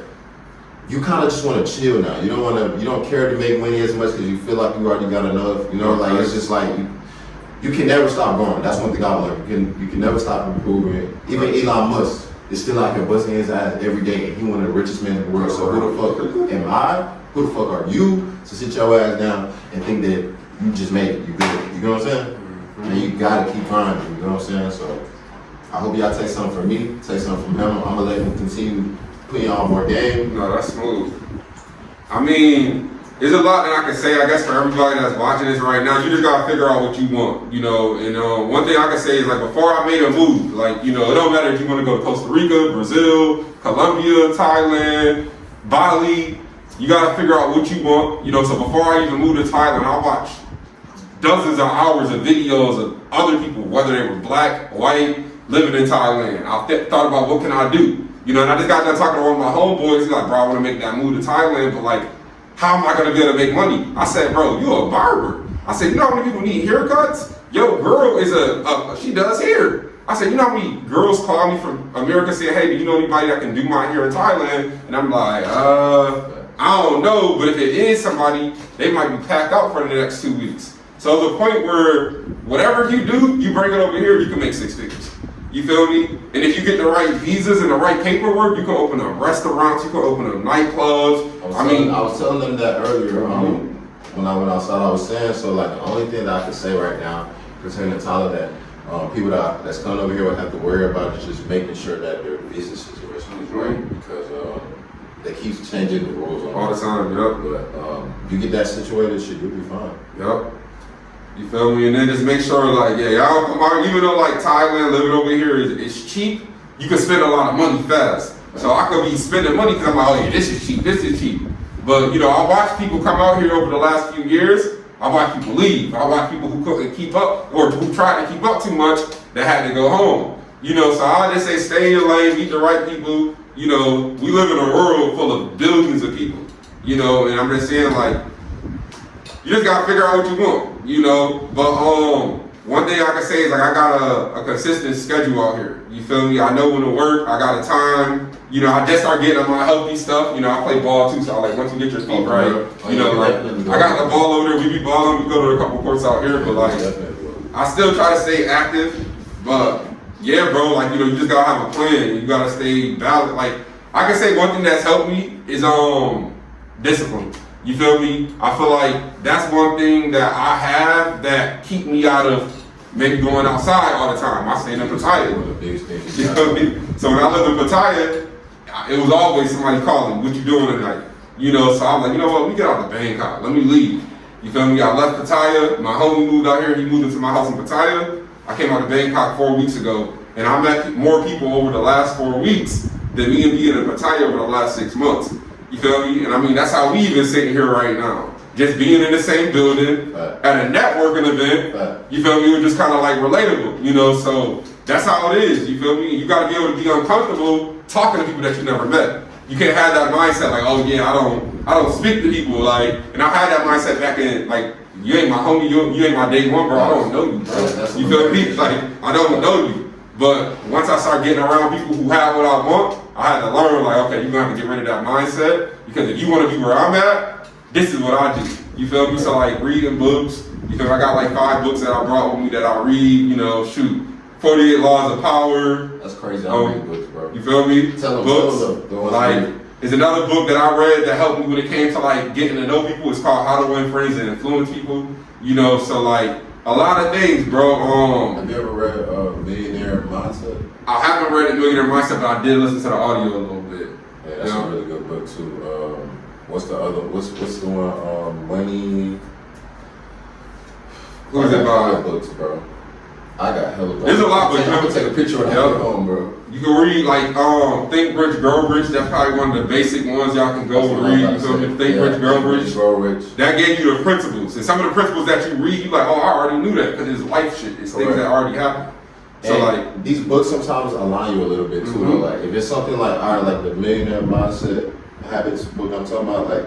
you kind of just want to chill now. You don't care to make money as much because you feel like you already got enough. You know, like it's just like you can never stop growing. That's one thing I learned. You can never stop improving. Even Elon Musk is still out here busting his ass every day, and he one of the richest men in the world. So who the fuck am I? Who the fuck are you to sit your ass down and think that you just made it? You good? You know what I'm saying? And you gotta keep grinding. You know what I'm saying? So I hope y'all take something from me, take something from him. I'm gonna let him continue putting on more game. No, that's smooth. I mean, there's a lot that I can say, I guess, for everybody that's watching this right now. You just gotta figure out what you want, you know. And one thing I can say is, like, before I made a move, like, you know, it don't matter if you want to go to Costa Rica, Brazil, Colombia, Thailand, Bali. You gotta figure out what you want, you know. So before I even moved to Thailand, I watched dozens of hours of videos of other people, whether they were black, white, living in Thailand. I thought about what can I do. You know, and I just got done talking to one of my homeboys. He's like, bro, I want to make that move to Thailand, but like, how am I going to be able to make money? I said, bro, you a barber. I said, you know how many people need haircuts? Yo, girl is she does hair. I said, you know how many girls call me from America saying, hey, do you know anybody that can do my hair in Thailand? And I'm like, I don't know, but if it is somebody, they might be packed out for the next 2 weeks. So the point where whatever you do, you bring it over here, you can make 6 figures. You feel me? And if you get the right visas and the right paperwork, you can open up restaurants, you can open up nightclubs. I was telling them that earlier when I went outside. I was saying, so like the only thing that I can say right now pertaining to Tyler that people that's coming over here would have to worry about is just making sure that their visa situation is right, because they keep changing the rules all the time. Yep. But you get that situated, shit, you'll be fine. Yep. You feel me? And then just make sure, like, yeah, y'all come out, even though like Thailand, living over here is cheap, you can spend a lot of money fast. So I could be spending money because I'm like, oh yeah, this is cheap, this is cheap. But you know, I watched people come out here over the last few years. I watched people leave. I watched people who couldn't keep up or who tried to keep up too much that had to go home. You know, so I just say stay in your lane, meet the right people. You know, we live in a world full of billions of people. You know, and I'm just saying, like, you just gotta figure out what you want, you know. But one thing I can say is, like, I got a consistent schedule out here. You feel me? I know when to work. I got a time. You know, I just start getting on my healthy stuff. You know, I play ball too, so like once you get your feet right, you know, like I got the ball over there. We be balling. We go to a couple courts out here, but like I still try to stay active. But yeah, bro, like, you know, you just gotta have a plan. You gotta stay balanced. Like I can say one thing that's helped me is discipline. You feel me? I feel like that's one thing that I have that keep me out of maybe going outside all the time. I stay in Pattaya. You feel me? So when I lived in Pattaya, it was always somebody calling, what you doing tonight? You know, so I'm like, you know what, let me get out to Bangkok. Let me leave. You feel me? I left Pattaya. My homie moved out here. He moved into my house in Pattaya. I came out to Bangkok 4 weeks ago, and I met more people over the last 4 weeks than me and being in Pattaya over the last 6 months. You feel me? And I mean, that's how we even sitting here right now. Just being in the same building at a networking event, you feel me? We're just kind of like relatable, you know? So that's how it is, you feel me? You got to be able to be uncomfortable talking to people that you never met. You can't have that mindset like, oh yeah, I don't speak to people, like, and I had that mindset back in, like, you ain't my homie, you ain't my day one, bro. I don't know you, bro. You feel me? Like, I don't know you. But once I start getting around people who have what I want, I had to learn, like, okay, you're gonna have to get rid of that mindset, because if you want to be where I'm at, this is what I do. You feel me? So like reading books, you know, I got like 5 books that I brought with me that I read, you know, 48 Laws of Power. That's crazy. I read books, bro. You feel me? Tell them books. Go like is another book that I read that helped me when it came to like getting to know people. It's called How to Win Friends and Influence People. You know, so like a lot of things, bro. Have you ever read Millionaire Mindset? I haven't read The Millionaire Mindset, but I did listen to the audio a little bit. Yeah, that's a really good book too. What's the other? What's the one? Money. Who's it by? Books, bro. I got hella books. There's a lot, but I'm gonna take a picture of that at home, bro. You can read like Think Rich, Grow Rich. That's probably one of the basic ones y'all can go and read. You feel me? Think Rich, Grow Rich. Grow Rich. That gave you the principles, and some of the principles that you read, you like, oh, I already knew that because it's life shit. It's things that already happened. So and like these books sometimes align you a little bit too. Mm-hmm. Like if it's something like like the Millionaire Mindset Habits book I'm talking about, like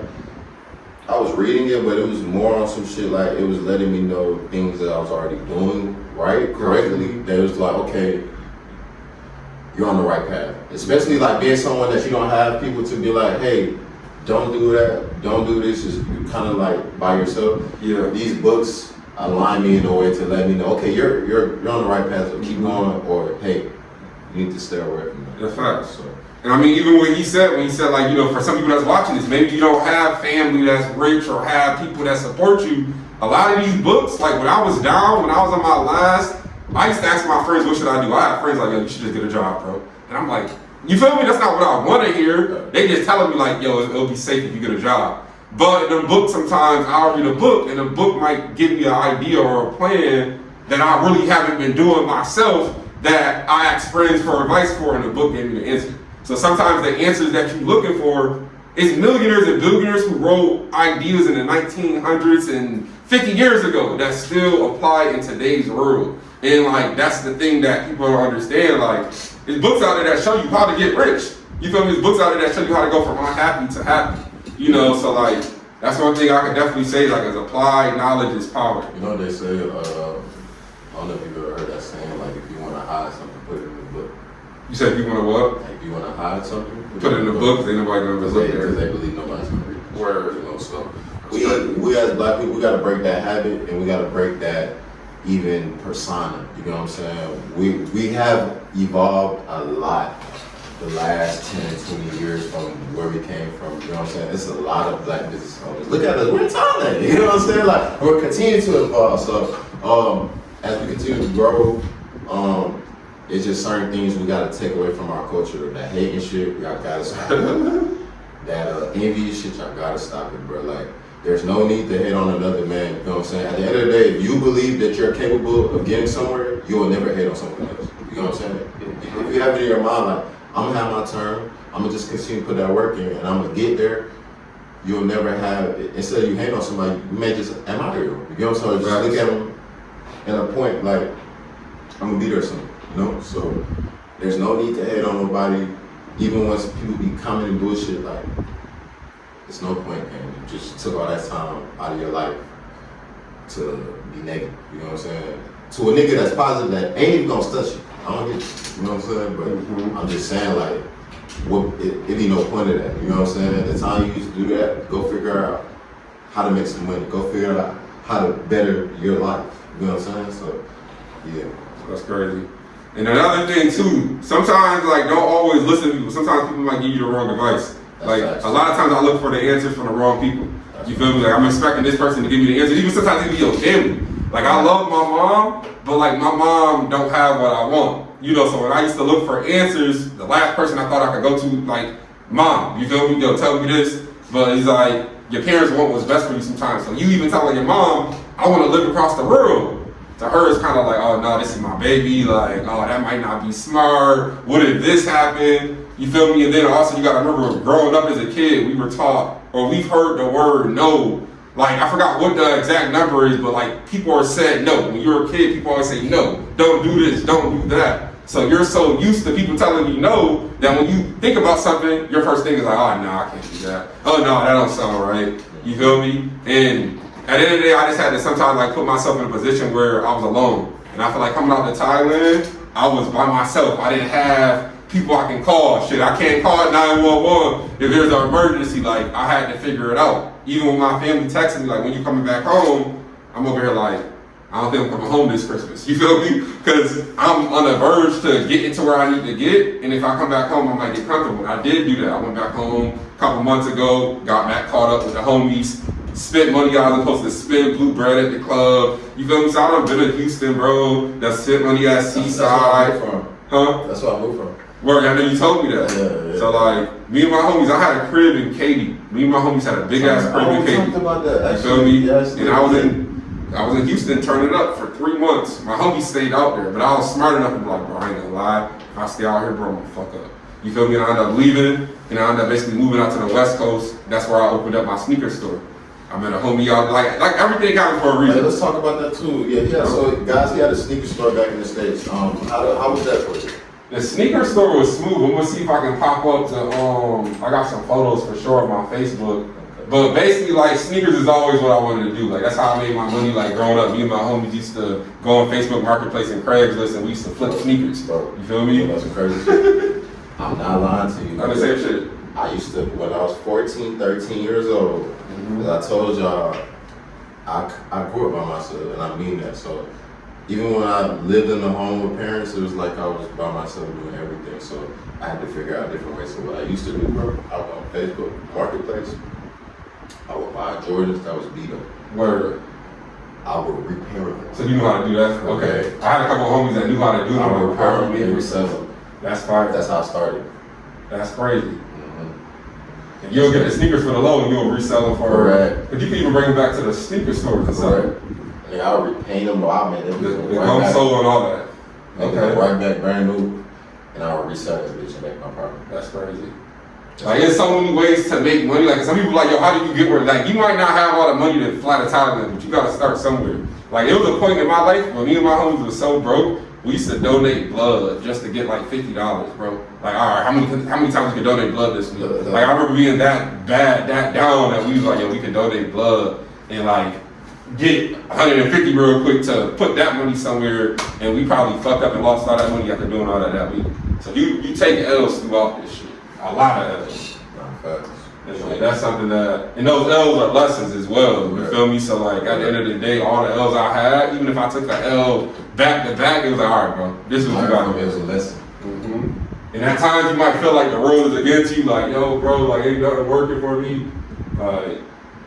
I was reading it, but it was more on some shit like it was letting me know things that I was already doing correctly. That was like, okay, you're on the right path. Especially like being someone that you don't have people to be like, hey, don't do that, don't do this. You're kind of like by yourself. Yeah. These books align me in a way to let me know, okay, you're on the right path, so keep going, or hey, you need to stay away from that. That's facts. So. And I mean, even when he said like, you know, for some people that's watching this, maybe you don't have family that's rich or have people that support you. A lot of these books, like when I was down, when I was on my last, I used to ask my friends, what should I do? I had friends like, yo, you should just get a job, bro. And I'm like, you feel me? That's not what I want to hear. They just telling me like, yo, it'll be safe if you get a job. But in the book, sometimes I'll read a book and the book might give me an idea or a plan that I really haven't been doing myself that I asked friends for advice for, and the book gave me the answer. So sometimes the answers that you're looking for is millionaires and billionaires who wrote ideas in the 1900s and 50 years ago that still apply in today's world. And like, that's the thing that people don't understand. Like, there's books out there that show you how to get rich. You feel me? There's books out there that show you how to go from unhappy to happy. You know, so like, that's one thing I could definitely say, like, is applied knowledge is power. You know what they say, I don't know if you've ever heard that saying, like, if you want to hide something, put it in the book. You said if you want to what? Like, if you want to hide something, Put it in the book, because ain't nobody going to look there. Because they believe nobody's going to read it. Word. You know, so we as black people, we got to break that habit, and we got to break that even persona. You know what I'm saying? We have evolved a lot the last 10 and 20 years from where we came from. You know what I'm saying? It's a lot of black business owners. Look at us, we're in Thailand. You know what I'm saying? Like, we're continuing to evolve. So as we continue to grow, it's just certain things we gotta take away from our culture. That hating shit, y'all gotta stop it. That envious shit, y'all gotta stop it, bro. Like, there's no need to hate on another man. You know what I'm saying? At the end of the day, if you believe that you're capable of getting somewhere, you will never hate on someone else. You know what I'm saying? If you have it in your mind, like, I'm gonna have my turn, I'm gonna just continue to put that work in, and I'm gonna get there, you'll never have, instead of you hate on somebody, you may just admire you. You know what I'm saying? Just look at them at a point, like, I'm gonna be there soon. You know, so there's no need to hate on nobody, even when people be commenting bullshit. Like, it's no point, man. You just took all that time out of your life to be negative. You know what I'm saying? To a nigga that's positive that ain't even gonna touch you. I don't get it. You know what I'm saying? But I'm just saying, like, it be no point of that. You know what I'm saying? At the time you used to do that, go figure out how to make some money. Go figure out how to better your life. You know what I'm saying? So, yeah. That's crazy. And another thing too, sometimes like don't always listen to people. Sometimes people might give you the wrong advice. Like a lot of times I look for the answers from the wrong people. You feel me? Like I'm expecting this person to give me the answers. Even sometimes it be your family. Like I love my mom, but like my mom don't have what I want. You know, so when I used to look for answers, the last person I thought I could go to, like, mom, you feel me? They'll tell me this, but he's like, your parents want what's best for you sometimes. So you even telling your mom, I want to live across the world. To her, it's kind of like, oh no, this is my baby. Like, oh, that might not be smart. What if this happened? You feel me? And then also you gotta remember, growing up as a kid, we were taught, or we've heard the word no. Like, I forgot what the exact number is, but like, people are said no. When you're a kid, people always say no. Don't do this, don't do that. So you're so used to people telling you no, that when you think about something, your first thing is like, oh no, I can't do that. Oh no, that don't sound right. You feel me? And at the end of the day, I just had to sometimes like put myself in a position where I was alone. And I feel like coming out to Thailand, I was by myself. I didn't have people I can call. Shit, I can't call 911 if there's an emergency. Like, I had to figure it out. Even when my family texted me, like, when you coming back home, I'm over here like, I don't think I'm coming home this Christmas. You feel me? Because I'm on the verge to get into where I need to get, and if I come back home, I might get comfortable. And I did do that. I went back home a couple months ago, got back caught up with the homies, spent money I was supposed to spend, blue bread at the club. You feel me? So I done been in Houston, bro. That spent money at Seaside. Huh? That's where I moved from. Word, I know you told me that. Yeah. So like, me and my homies, I had a crib in Katy. Me and my homies had a big ass crib in Katy. Talked about that. You feel me? Yes, and I was in Houston turning up for 3 months. My homies stayed out there, but I was smart enough to be like, bro, I ain't gonna lie. If I stay out here, bro, I'm gonna fuck up. You feel me? And I ended up leaving, and I ended up basically moving out to the West Coast. That's where I opened up my sneaker store. I met a homie out, like everything got for a reason. Hey, let's talk about that too. Yeah. So guys, he had a sneaker store back in the States. How was that for you? The sneaker store was smooth. I'm gonna see if I can pop up to, I got some photos for sure on my Facebook. But basically, like, sneakers is always what I wanted to do. Like, that's how I made my money, like, growing up. Me and my homies used to go on Facebook Marketplace and Craigslist, and we used to flip sneakers. Bro, you feel me? That's some crazy shit. I'm not lying to you. I'm the same shit. I used to, when I was 14, 13 years old, as I told y'all, I grew up by myself, and I mean that. So even when I lived in the home with parents, it was like I was by myself doing everything. So I had to figure out different ways. So what I used to do, bro, I was on Facebook Marketplace. I would buy Jordans that was beat up. Word. I would repair them. So you know how to do that? Okay. I had a couple of homies that knew how to do them. I would repair them and resell them. That's fire. That's how I started. That's crazy. And you'll get the sneakers for the low and you'll resell them for. Correct. But you can even bring them back to the sneaker store to sell them. And I would repaint them. I made them. The gum sole and all that. Okay. Right back brand new. And I would resell that bitch and make my profit. That's crazy. Like, there's so many ways to make money. Like, some people like, yo, how do you get where? Like, you might not have all the money to fly to Thailand, but you gotta start somewhere. Like, it was a point in my life when me and my homies was so broke, we used to donate blood just to get like $50, bro. Like, all right, how many times we could donate blood this week? Like, I remember being that bad, that down, that we was like, yo, we could donate blood and like get 150 real quick to put that money somewhere, and we probably fucked up and lost all that money after doing all that week. So you take L's throughout this shit. A lot of L's. And like, that's something that, and those L's are lessons as well, you feel me? So like, at the end of the day, all the L's I had, even if I took the L back to back, it was like, all right, bro, this is what you got to do. It was a lesson. And at times you might feel like the world is against you, like, yo, bro, like, ain't nothing working for me.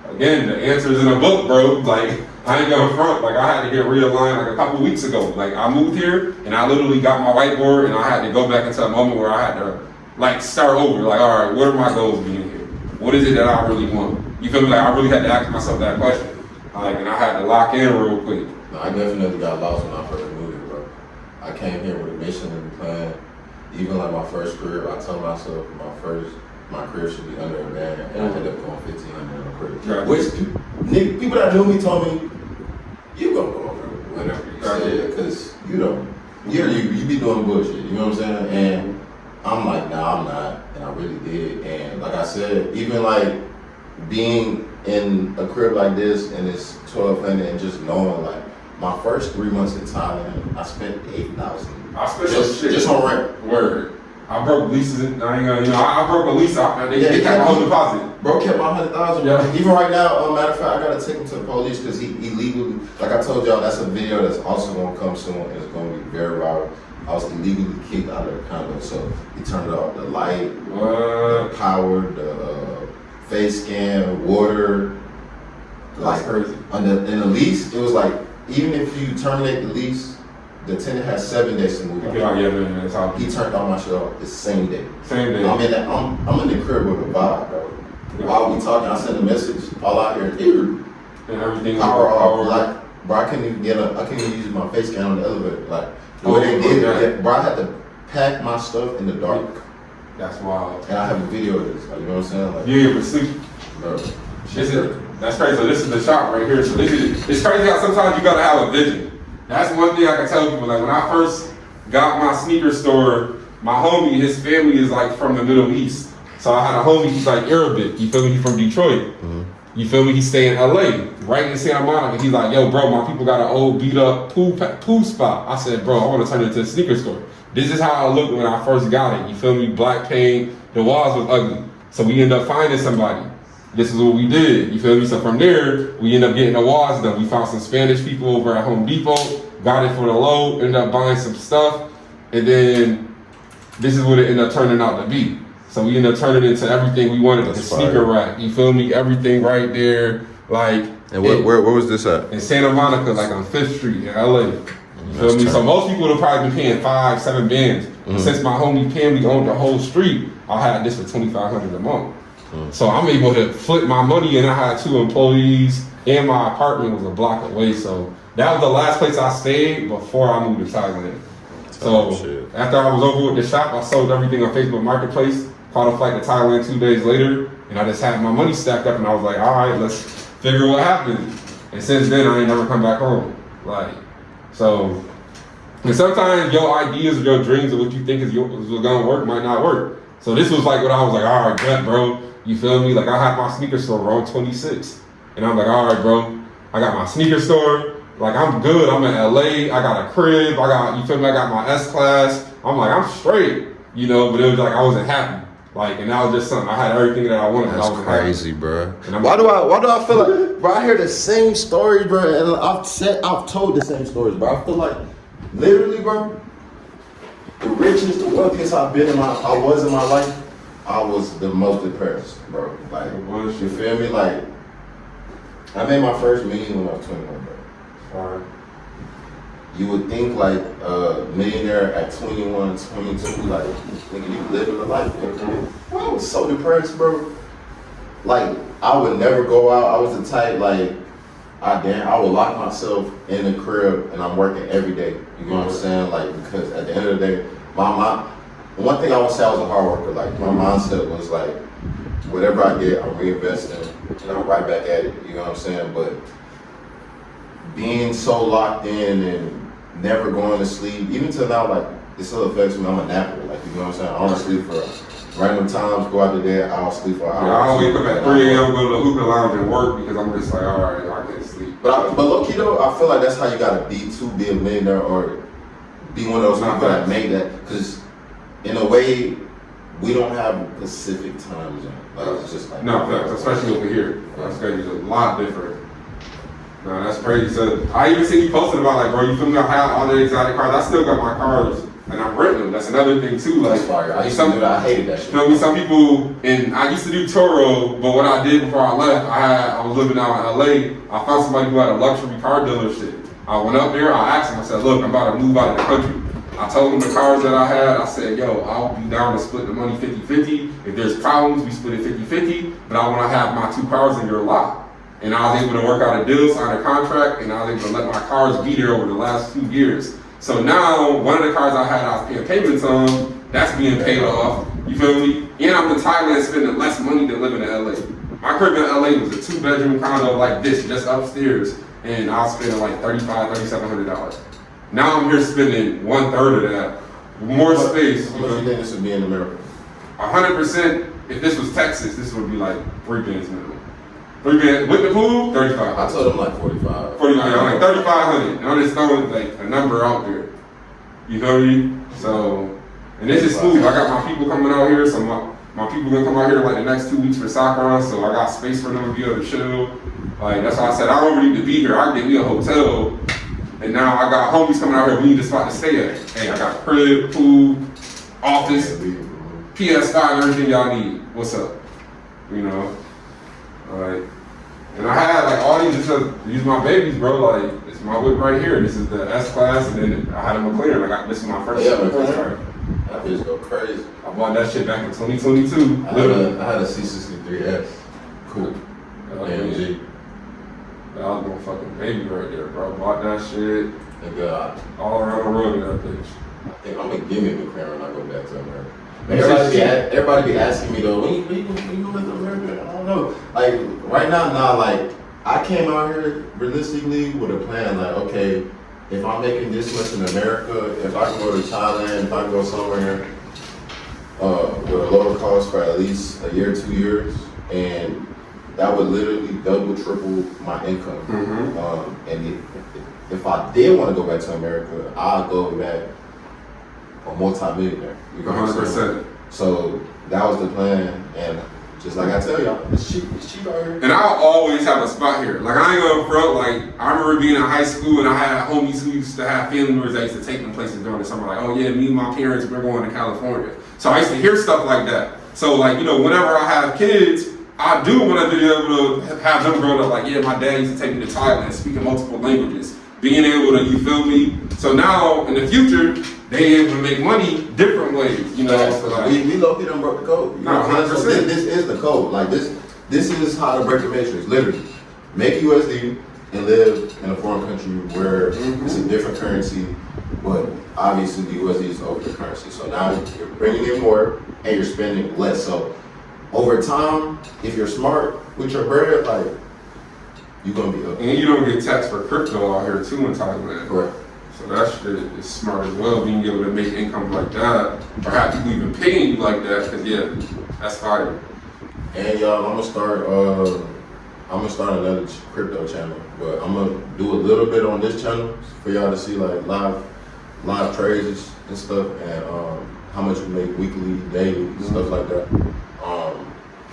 Again, the answer's in a book, bro. Like, I ain't gonna front. Like, I had to get realigned like a couple weeks ago. Like, I moved here and I literally got my whiteboard and I had to go back into a moment where I had to like start over. Like, all right, what are my goals being here? What is it that I really want? You feel me? Like, I really had to ask myself that question. Like, and I had to lock in real quick. No, I definitely got lost when I first moved here, bro. I came here with a mission and a plan. Even like my first career, I told myself my career should be under a band, and I ended up going 1,500 on a career. Right. Which people that knew me told me, you gonna go over whatever you say, because you be doing bullshit. You know what I'm saying? And I'm like, nah, I'm not, and I really did. And like I said, even like being in a crib like this and it's 1,200 and just knowing like my first 3 months in Thailand, I spent 8,000. I spent just on rent. Word. I broke leases. I ain't gonna, I broke a lease out. They kept my whole deposit. Bro kept my 100,000. Yeah. Even right now, matter of fact, I gotta take him to the police because he illegally. Like I told y'all, that's a video that's also gonna come soon and it's gonna be very viral. I was illegally kicked out of the condo, so he turned off the light, the power, the face scan, water. That's crazy. In the lease, it was like even if you terminate the lease, the tenant has 7 days to move out. He turned all my shit off the same day. Same day. I'm in the crib with a vibe, bro. While we talking, I sent a message all out here, dude. And everything power off. Like, bro, I couldn't even use my face scan on the elevator. Like, the way they did it, bro, I had to pack my stuff in the dark. That's wild. And I have a video of this. Like, you know what I'm saying? Like, yeah, but sleep. Bro. That's crazy. So this is the shop right here. So it's crazy how sometimes you gotta have a vision. That's one thing I can tell people. Like, when I first got my sneaker store, my homie, his family is like from the Middle East. So I had a homie, he's like Arabic. You feel me? He's from Detroit. You feel me? He stay in LA, right in Santa Monica. He's like, yo, bro, my people got an old beat up pool spot. I said, bro, I want to turn it into a sneaker store. This is how I looked when I first got it. You feel me? Black paint. The walls was ugly. So we ended up finding somebody. this is what we did. You feel me? So from there, we end up getting the walls done. We found some Spanish people over at Home Depot, got it for the low, ended up buying some stuff, and then this is what it ended up turning out to be. So we ended up turning it into everything we wanted. The sneaker rack, you feel me? Everything right there, like. And where was this at? In Santa Monica, like on 5th Street in LA. You feel me? So most people would have probably been paying 5-7 bands. Since my homie Pammy owned the whole street, I had this for $2,500 a month. So I'm able to flip my money, and I had 2 employees, and my apartment was a block away. So that was the last place I stayed before I moved to Thailand. So after I was over with the shop, I sold everything on Facebook Marketplace, caught a flight to Thailand 2 days later, and I just had my money stacked up, and I was like, all right, let's figure what happened. And since then, I ain't never come back home. Like, so, and sometimes your ideas or your dreams or what you think is gonna work might not work. So this was like what I was like, all right, bet, bro. You feel me? Like, I had my sneaker store on 26. And I'm like, all right, bro. I got my sneaker store. Like, I'm good. I'm in LA. I got a crib. You feel me? I got my S-Class. I'm like, I'm straight, you know, but it was like, I wasn't happy. Like, and that was just something. I had everything that I wanted. That's I was crazy, happy. bro. Why do I feel like, bro? I hear the same stories, bro, and I've told the same stories, bro. I feel like, literally, bro, the richest, the wealthiest I was in my life, I was the most depressed, bro. Like, you feel me? Like, I made my first million when I was 21, bro. All right. You would think like a millionaire at 21, 22, like, nigga, you living the life. Bro, I was so depressed, bro. Like, I would never go out. I was the type, like, I would lock myself in the crib and I'm working every day. You know what I'm saying? Like, because at the end of the day, one thing I would say, I was a hard worker. Like, my mindset was like, whatever I get, I'm reinvesting and I'm right back at it. You know what I'm saying? But being so locked in and never going to sleep, even till now, like, it still affects me. I'm a napper, like, you know what I'm saying? I don't sleep for random times, go out to there, I'll sleep for hours. Yeah, I wake up at 3 a.m., go to the hookah lounge and work because I'm just like, all right, I can't sleep. But low-key though, I feel like that's how you gotta be to be a millionaire or be one of those people that make that, because in a way, we don't have a Pacific time zone. Like, it's just like, no, facts, especially over here. That's crazy, it's a lot different. No, that's crazy. So I even see you posted about, like, bro, you feel me? I have all the exotic cars. I still got my cars and I'm renting them. That's another thing too. Like, that's fire. I used to do that. I hated that shit. Feel me? Some people, and I used to do Turo, but what I did before I left, I was living out in LA. I found somebody who had a luxury car dealership. I went up there, I asked him, I said, look, I'm about to move out of the country. I told him the cars that I had, I said, yo, I'll be down to split the money 50-50. If there's problems, we split it 50-50, but I want to have my 2 cars in your lot. And I was able to work out a deal, sign a contract, and I was able to let my cars be there over the last 2 years. So now, one of the cars I had, I was paying payments on, that's being paid off. You feel me? And I'm in Thailand spending less money than living in LA. My crib in LA was a 2-bedroom condo like this, just upstairs, and I was spending like $3,700. Now I'm here spending 1/3 of that, more space. How much do you think this would be in America? 100%. If this was Texas, this would be like 3 bands minimum. 3 bands with the pool, 35. I told him like 45. 45, like 3,500. And I'm just throwing like a number out there. You feel me? So, and this is smooth. I got my people coming out here, so my people gonna come out here like the next 2 weeks for soccer, so I got space for them to be able to chill. Like, that's why I said I don't really need to be here. I can get me a hotel. And now I got homies coming out here. We need a spot to stay at. Hey, I got crib, pool, office, PS5, everything y'all need. What's up? You know? Like, and I had like all these, these are my babies, bro. Like, it's my whip right here. This is the S-Class, and then I had a McLaren. This is my first car. That bitch go crazy. I bought that shit back in 2022. I had a C63S. Cool. AMG. That was my fucking baby right there, bro. Bought that shit. Nigga, all around the road in that bitch. I think I'm gonna give me a McLaren when I go back to America. Everybody be asking me though, when you gonna live in America? I don't know. Like right now, like I came out here realistically with a plan. Like, okay, if I'm making this much in America, if I can go to Thailand, if I can go somewhere with a lower cost for at least a year, 2 years, and that would literally double, triple my income. Mm-hmm. And if I did want to go back to America, I'd go back a multi-millionaire. You know what I'm saying? 100%. So that was the plan, and Just like I tell y'all, it's cheap out here. And I'll always have a spot here. Like, I ain't gonna front. Like, I remember being in high school and I had homies who used to have family members that used to take them places during the summer. Like, oh yeah, me and my parents, we're going to California. So I used to hear stuff like that. So like, you know, whenever I have kids, I do want to be able to have them grow up like, yeah, my dad used to take me to Thailand, speaking multiple languages. Being able to, you feel me? So now, in the future, they able to make money different ways, you know? So like, we low-key done broke the code. You know what I'm saying? So 100%. this is the code. Like this is how to break the matrix, literally. Make USD and live in a foreign country where it's a different currency, but obviously the USD is over the currency. So now you're bringing in more and you're spending less. So over time, if you're smart with your bread, like, you're gonna be up. and you don't get taxed for crypto out here too in Thailand. Correct. So that shit is smart as well, being able to make income like that, or have people even paying you like that, because yeah, that's fire. And y'all, I'm gonna start another crypto channel, but I'm gonna do a little bit on this channel for y'all to see like live trades and stuff, and how much we make weekly, daily, stuff like that.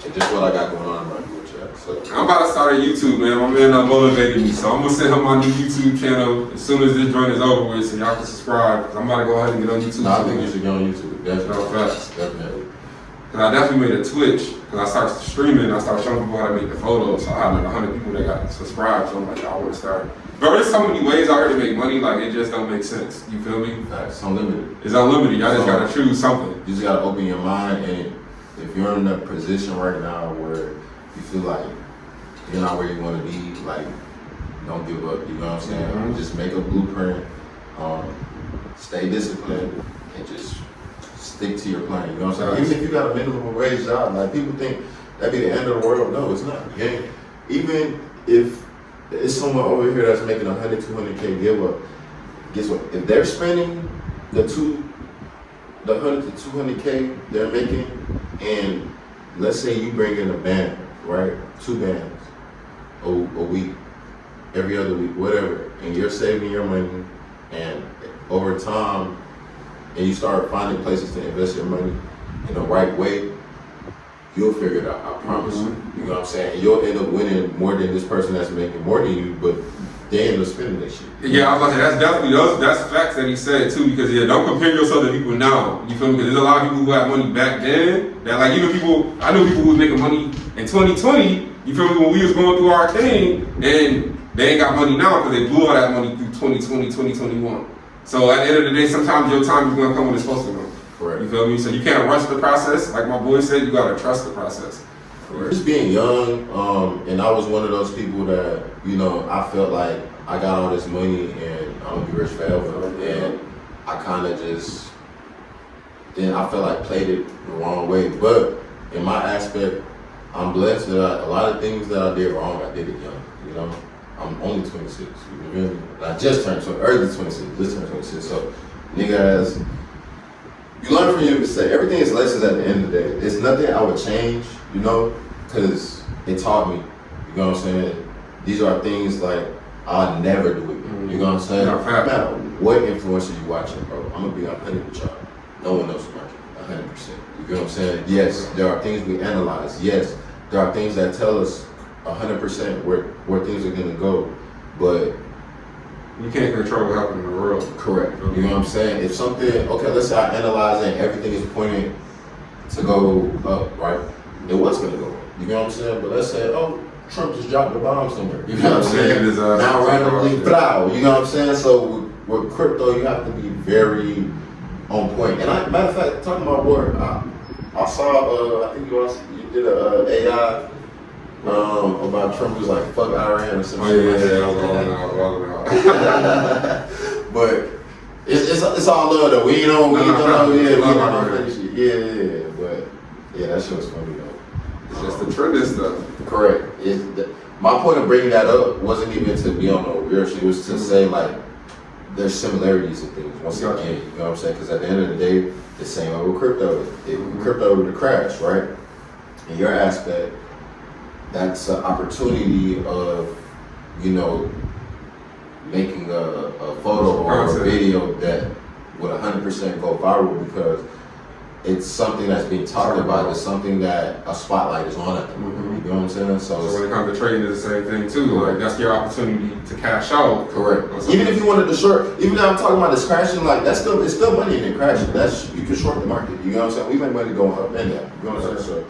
And just what I got going on in my group chat. So I'm about to start a YouTube, man. My man motivated me, so I'm gonna send him my new YouTube channel as soon as this joint is over with, so y'all can subscribe. Cause I'm about to go ahead and get on YouTube. I think you should go on YouTube. No, facts. Definitely. Cause I definitely made a Twitch. Cause I started streaming and I started showing people how to make the photos. So I have like 100 people that got subscribed. So I'm like, I want to start. Bro, there's so many ways out here to make money. Like it just don't make sense. You feel me? It's unlimited. It's unlimited. Y'all just gotta choose something. You just gotta open your mind, and if you're in a position right now where you feel like you're not where you want to be, like, don't give up. You know what I'm saying? Just make a blueprint. Stay disciplined and just stick to your plan. You know what I'm saying? Even if you got a minimum wage job, like people think that'd be the end of the world. No, it's not. Yeah. Even if it's someone over here that's making 100, 200K give up, guess what? If they're spending the 100 to 200K they're making, and let's say you bring in a band, right? 2 bands a week, every other week, whatever, and you're saving your money, and over time, and you start finding places to invest your money in the right way, you'll figure it out. I promise you. You know what I'm saying? And you'll end up winning more than this person that's making more than you, but they end up spending that shit. Yeah, I was like, that's definitely that's facts that he said too. Because yeah, don't compare yourself to people now. You feel me? Because there's a lot of people who had money back then. That like I know people who was making money in 2020. You feel me? When we was going through our thing, and they ain't got money now because they blew all that money through 2020, 2021. So at the end of the day, sometimes your time is gonna come when it's supposed to come. Correct. You feel me? So you can't rush the process. Like my boy said, you gotta trust the process. Just being young, and I was one of those people that, you know, I felt like I got all this money and I'm gonna be rich forever. And I kind of just, then I felt like played it the wrong way. But in my aspect, I'm blessed that a lot of things that I did wrong, I did it young, you know? I'm only 26, you feel me? I just turned, early 26, just turned 26. So, niggas, you learn from your mistake. Everything is lessons at the end of the day. It's nothing I would change, you know, because it taught me. You know what I'm saying? These are things like I'll never do again. You know what I'm saying? No matter what influencer you watching, bro, I'm gonna be 100 with y'all. No one knows about it, 100%. You know what I'm saying? Yes, there are things we analyze. Yes, there are things that tell us 100% where things are gonna go, but you can't control what happens in the world. Correct. You know what I'm saying? If something, okay, let's say I analyze it and everything is pointing to go up, right? It was gonna go up. You know what I'm saying? But let's say, oh, Trump just dropped the bomb somewhere. You know what I'm saying? Now randomly, blow. You know what I'm saying? So with crypto, you have to be very on point. And matter of fact, talking about what I saw, I think you did a AI about Trump was like fuck Iran or something. Oh yeah. But it's all love though. We know, yeah. But yeah, that shit was funny though. It's just the trend and stuff. Correct. My point of bringing that up wasn't even to be on no weird shit. It was to say like there's similarities in things. Once again, you know what I'm saying? Because at the end of the day, the same way with crypto. Crypto would crash, right? In your aspect, that's an opportunity of, you know, making a photo or a video that would 100% go viral because it's something that's being talked about. It's something that a spotlight is on at the moment. You know what I'm saying? So when it comes to trading, it's the same thing too. Like that's your opportunity to cash out. Correct. Even if you wanted to short, even though I'm talking about this crashing, like it's still money in it crashing. You can short the market. You know what I'm saying? We make money going up and down. You know what I'm saying? So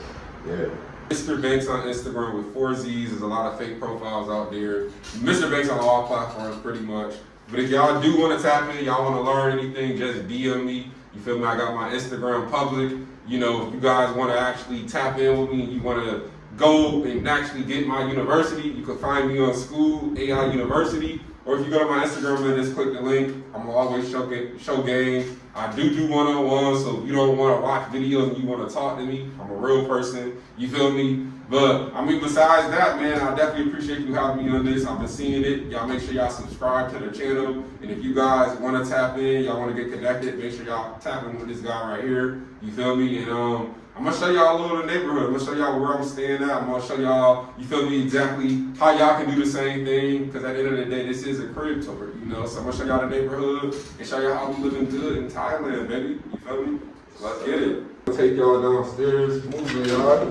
yeah. Mr. Banks on Instagram with 4 Z's. There's a lot of fake profiles out there. Mr. Banks on all platforms pretty much. But if y'all do want to tap in, y'all want to learn anything, just DM me. You feel me? I got my Instagram public. You know, if you guys want to actually tap in with me, you want to go and actually get my university, you can find me on School AI University. Or if you go to my Instagram and just click the link, I'm always show game. I do one-on-ones, so if you don't want to watch videos and you want to talk to me, I'm a real person. You feel me? But I mean, besides that, man, I definitely appreciate you having me on this. I've been seeing it. Y'all make sure y'all subscribe to the channel. And if you guys want to tap in, y'all want to get connected, make sure y'all tap in with this guy right here. You feel me? And I'm gonna show y'all a little of the neighborhood. I'm gonna show y'all where I'm staying at. I'm gonna show y'all, you feel me, exactly how y'all can do the same thing. Because at the end of the day, this is a crib tour, you know. So I'm gonna show y'all the neighborhood and show y'all how we living good in Thailand, baby. You feel me? Let's get it. I'll take y'all downstairs. Moving, y'all.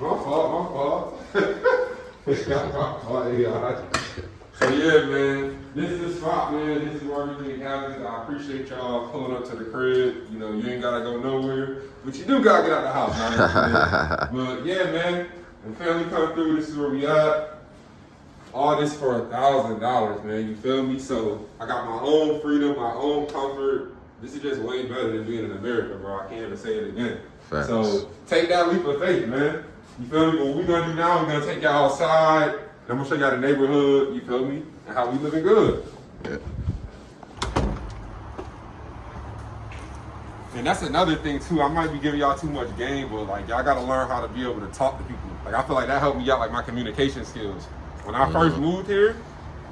My fault. So yeah, man, this is the spot, man. This is where everything happens. I appreciate y'all pulling up to the crib. You know, you ain't gotta go nowhere, but you do gotta get out the house, man. But yeah, man, when family come through, this is where we at. All this for $1,000, man. You feel me? So I got my own freedom, my own comfort. This is just way better than being in America, bro. I can't even say it again. Facts. So take that leap of faith, man. You feel me? What we gonna do now, we're gonna take y'all outside. I'm gonna show y'all the neighborhood, you feel me? And how we living good. Yeah. And that's another thing too. I might be giving y'all too much game, but like y'all gotta learn how to be able to talk to people. Like I feel like that helped me out, like my communication skills. When I first moved here,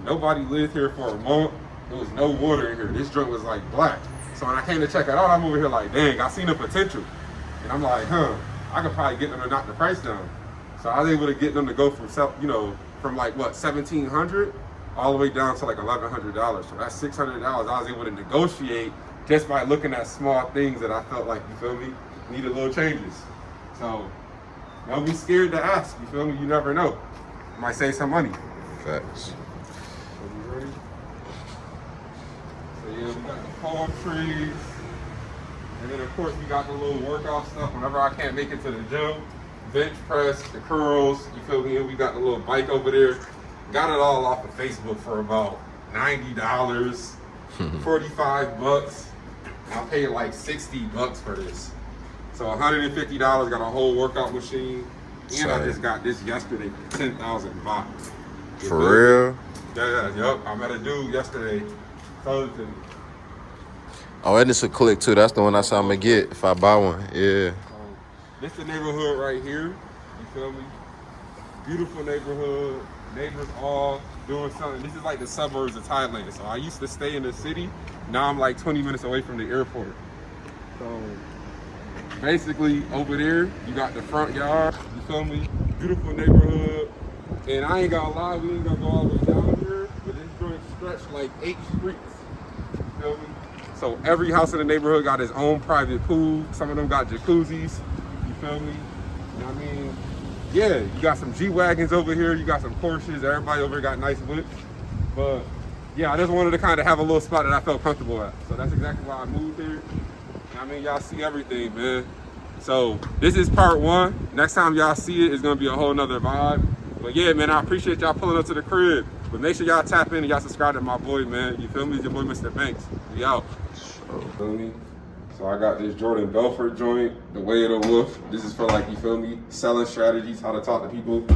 nobody lived here for a month. There was no water in here. This drink was like black. So when I came to check it out, I'm over here like, dang, I seen the potential. And I'm like, I could probably get them to knock the price down. So I was able to get them to go from, from like what, 1,700 all the way down to like $1,100. So that's $600 I was able to negotiate just by looking at small things that I felt like, you feel me, needed little changes. So don't be scared to ask, you feel me? You never know. You might save some money. Facts. So you ready? So yeah, we got the palm trees. And then of course we got the little workout stuff whenever I can't make it to the gym. Bench press, the curls, you feel me? And we got the little bike over there. Got it all off of Facebook for about $90, 45 bucks. I paid like 60 bucks for this. So $150, got a whole workout machine. And I just got this yesterday for 10,000 baht. For real? Yeah, yup. I met a dude yesterday. Told it to me. Oh, and it's a click too. That's the one I saw I'm gonna get if I buy one. Yeah. This the neighborhood right here. You feel me? Beautiful neighborhood. Neighbors all doing something. This is like the suburbs of Thailand. So I used to stay in the city. Now I'm like 20 minutes away from the airport. So basically over there, you got the front yard. You feel me? Beautiful neighborhood. And I ain't gonna lie, we ain't gonna go all the way down here, but this joint stretched like 8 streets. You feel me? So every house in the neighborhood got its own private pool. Some of them got jacuzzis. You feel me? You know what I mean? Yeah, you got some G-Wagons over here. You got some Porsches. Everybody over here got nice whips. But yeah, I just wanted to kind of have a little spot that I felt comfortable at. So that's exactly why I moved here. I mean, y'all see everything, man. So this is part 1. Next time y'all see it, it's gonna be a whole nother vibe. But yeah, man, I appreciate y'all pulling up to the crib. But make sure y'all tap in and y'all subscribe to my boy, man. You feel me? It's your boy, Mr. Banks. We out. Feel me? So I got this Jordan Belfort joint, the Way of the Wolf. This is for like, you feel me, selling strategies, how to talk to people.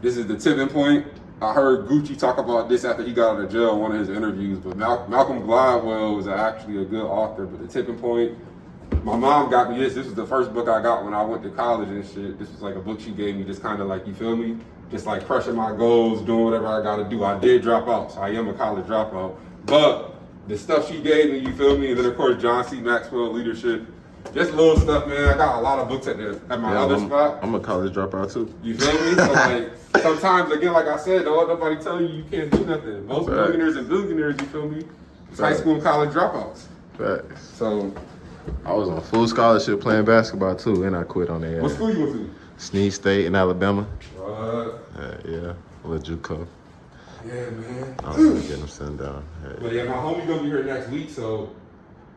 This is the tipping point. I heard Gucci talk about this after he got out of jail in one of his interviews, but Malcolm Gladwell was actually a good author, but the tipping point, my mom got me this. This was the first book I got when I went to college and shit. This was like a book she gave me, just kind of like, you feel me? Just like crushing my goals, doing whatever I gotta do. I did drop out, so I am a college dropout. But the stuff she gave me, you feel me? And then of course, John C. Maxwell, leadership. Just little stuff, man. I got a lot of books at my other spot. I'm a college dropout too. You feel me? So like, sometimes, again, like I said, don't let nobody tell you you can't do nothing. Most millionaires and billionaires, you feel me? It's high school and college dropouts. Facts. So, I was on full scholarship playing basketball too, and I quit on that. What school you went to? Sneed State in Alabama. Yeah, a little JUCO. Yeah, man. I'm gonna get them sent down. But yeah, my homie gonna be here next week, so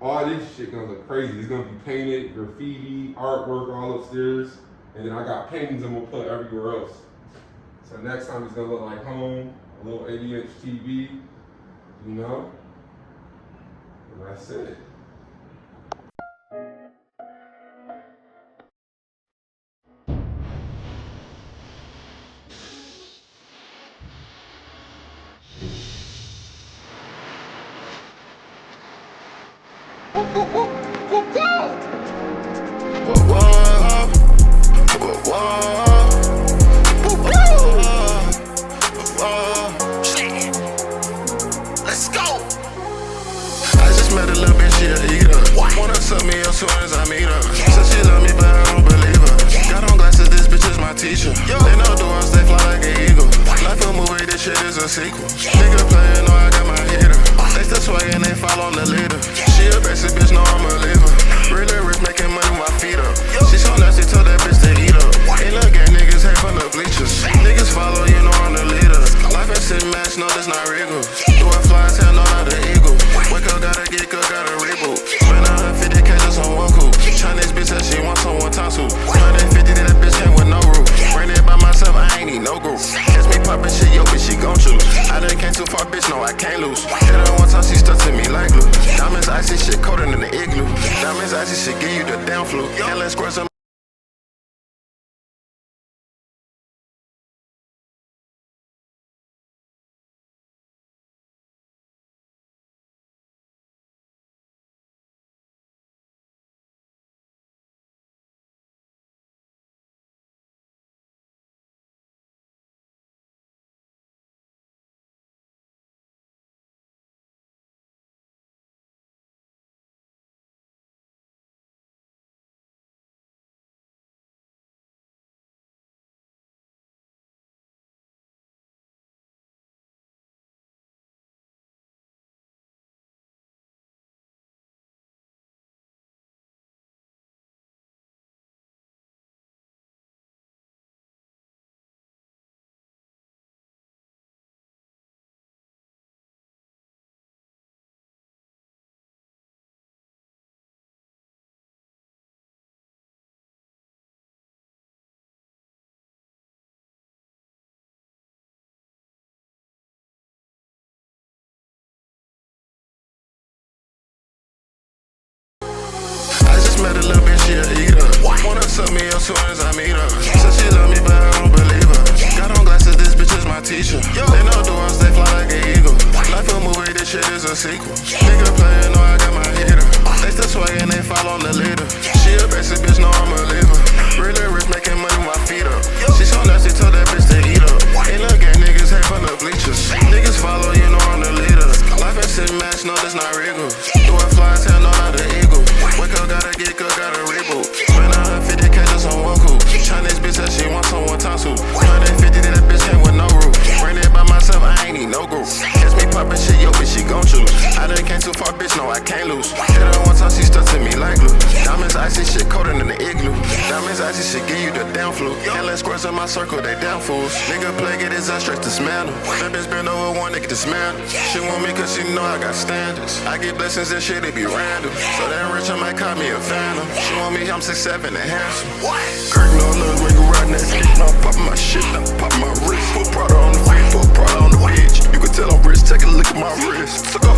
all this shit gonna look crazy. It's gonna be painted, graffiti, artwork all upstairs, and then I got paintings I'm gonna put everywhere else. So next time it's gonna look like home, a little 80-inch TV, you know? And that's it. Let's go. I just met a little bitch, she a eater. Wanna suck me up soon as I meet her. Said she love me, but I don't believe her. Got on glasses, this bitch is my teacher. They know doors, they fly like an eagle. Life a movie, this shit is a sequel. Nigga playing, know I got my heater. They still swaggin', they follow the leader. She a basic bitch, know I'm a leaver. Really rich, making money with my feet up. She so nasty, told that bitch to eat up. Ain't look at niggas, hate from the bleachers. Niggas follow, you know I'm the leader. Life ain't sit match, no, this not regal. Do a fly, tell, no, not the eagle. Wake up, gotta get good, gotta reboot. Spend 150K just on one coupe. Chinese bitch said she wants someone tongue to. 150 that bitch came with no roof. Ran it by myself, I ain't need no group. Catch me poppin' shit, yo, bitch, she gon' choose. I done came too far, bitch, no, I can't lose. Hit her one time, she stuck to me like glue. Diamonds, icy shit, colder than the igloo. Diamonds, icy shit, give you the down flu. Can't let squares on. Met a little bitch, she a eater. Wanna suck me up soon as I meet her. Said she love me, but I don't believe her. Got on glasses, this bitch is my teacher. They know doors, they fly like an eagle. Life a movie, this shit is a sequel. Nigga playing, know I got my heater. They still swaggin', they follow the leader. She a basic bitch, know I'm a leaver. Really rich, making money with my feet up. She so nasty, told that bitch to eat up. Ain't look at niggas, hate from the bleachers. Niggas follow, you know I'm the leader. Life ain't sit match, no, this not regal. Do I fly, tell, no, not the eagle. Wake up, gotta get good, gotta reboot. Spend 150K just on one coupe. Chinese bitch said she wants someone tongue to. 150 that bitch came with no roof. Ran it by myself, I ain't need no group. Catch me poppin' shit, yo, bitch, she gon' choose. I done came too far, bitch, no, I can't lose. Hit her one time, she stuck to me like glue. Diamonds, icy shit, colder than the igloo. Diamonds, icy shit, give you the down flu. Can't let squares in my circle, they down fools. Nigga play, get his ass straight to dismantle. That bitch been over one, they get dismantled. She want me cause she know I got standards. I get blessings and shit, they be random. So that rich, I might call me a phantom. She want me, I'm 6'7" and handsome. Kirk, no look, we can ride that. Now I'm poppin' my shit, now I'm poppin' my wrist. Put Prada on the feet, put Prada on the bitch. You can tell I'm rich, take a look at my wrist. Took off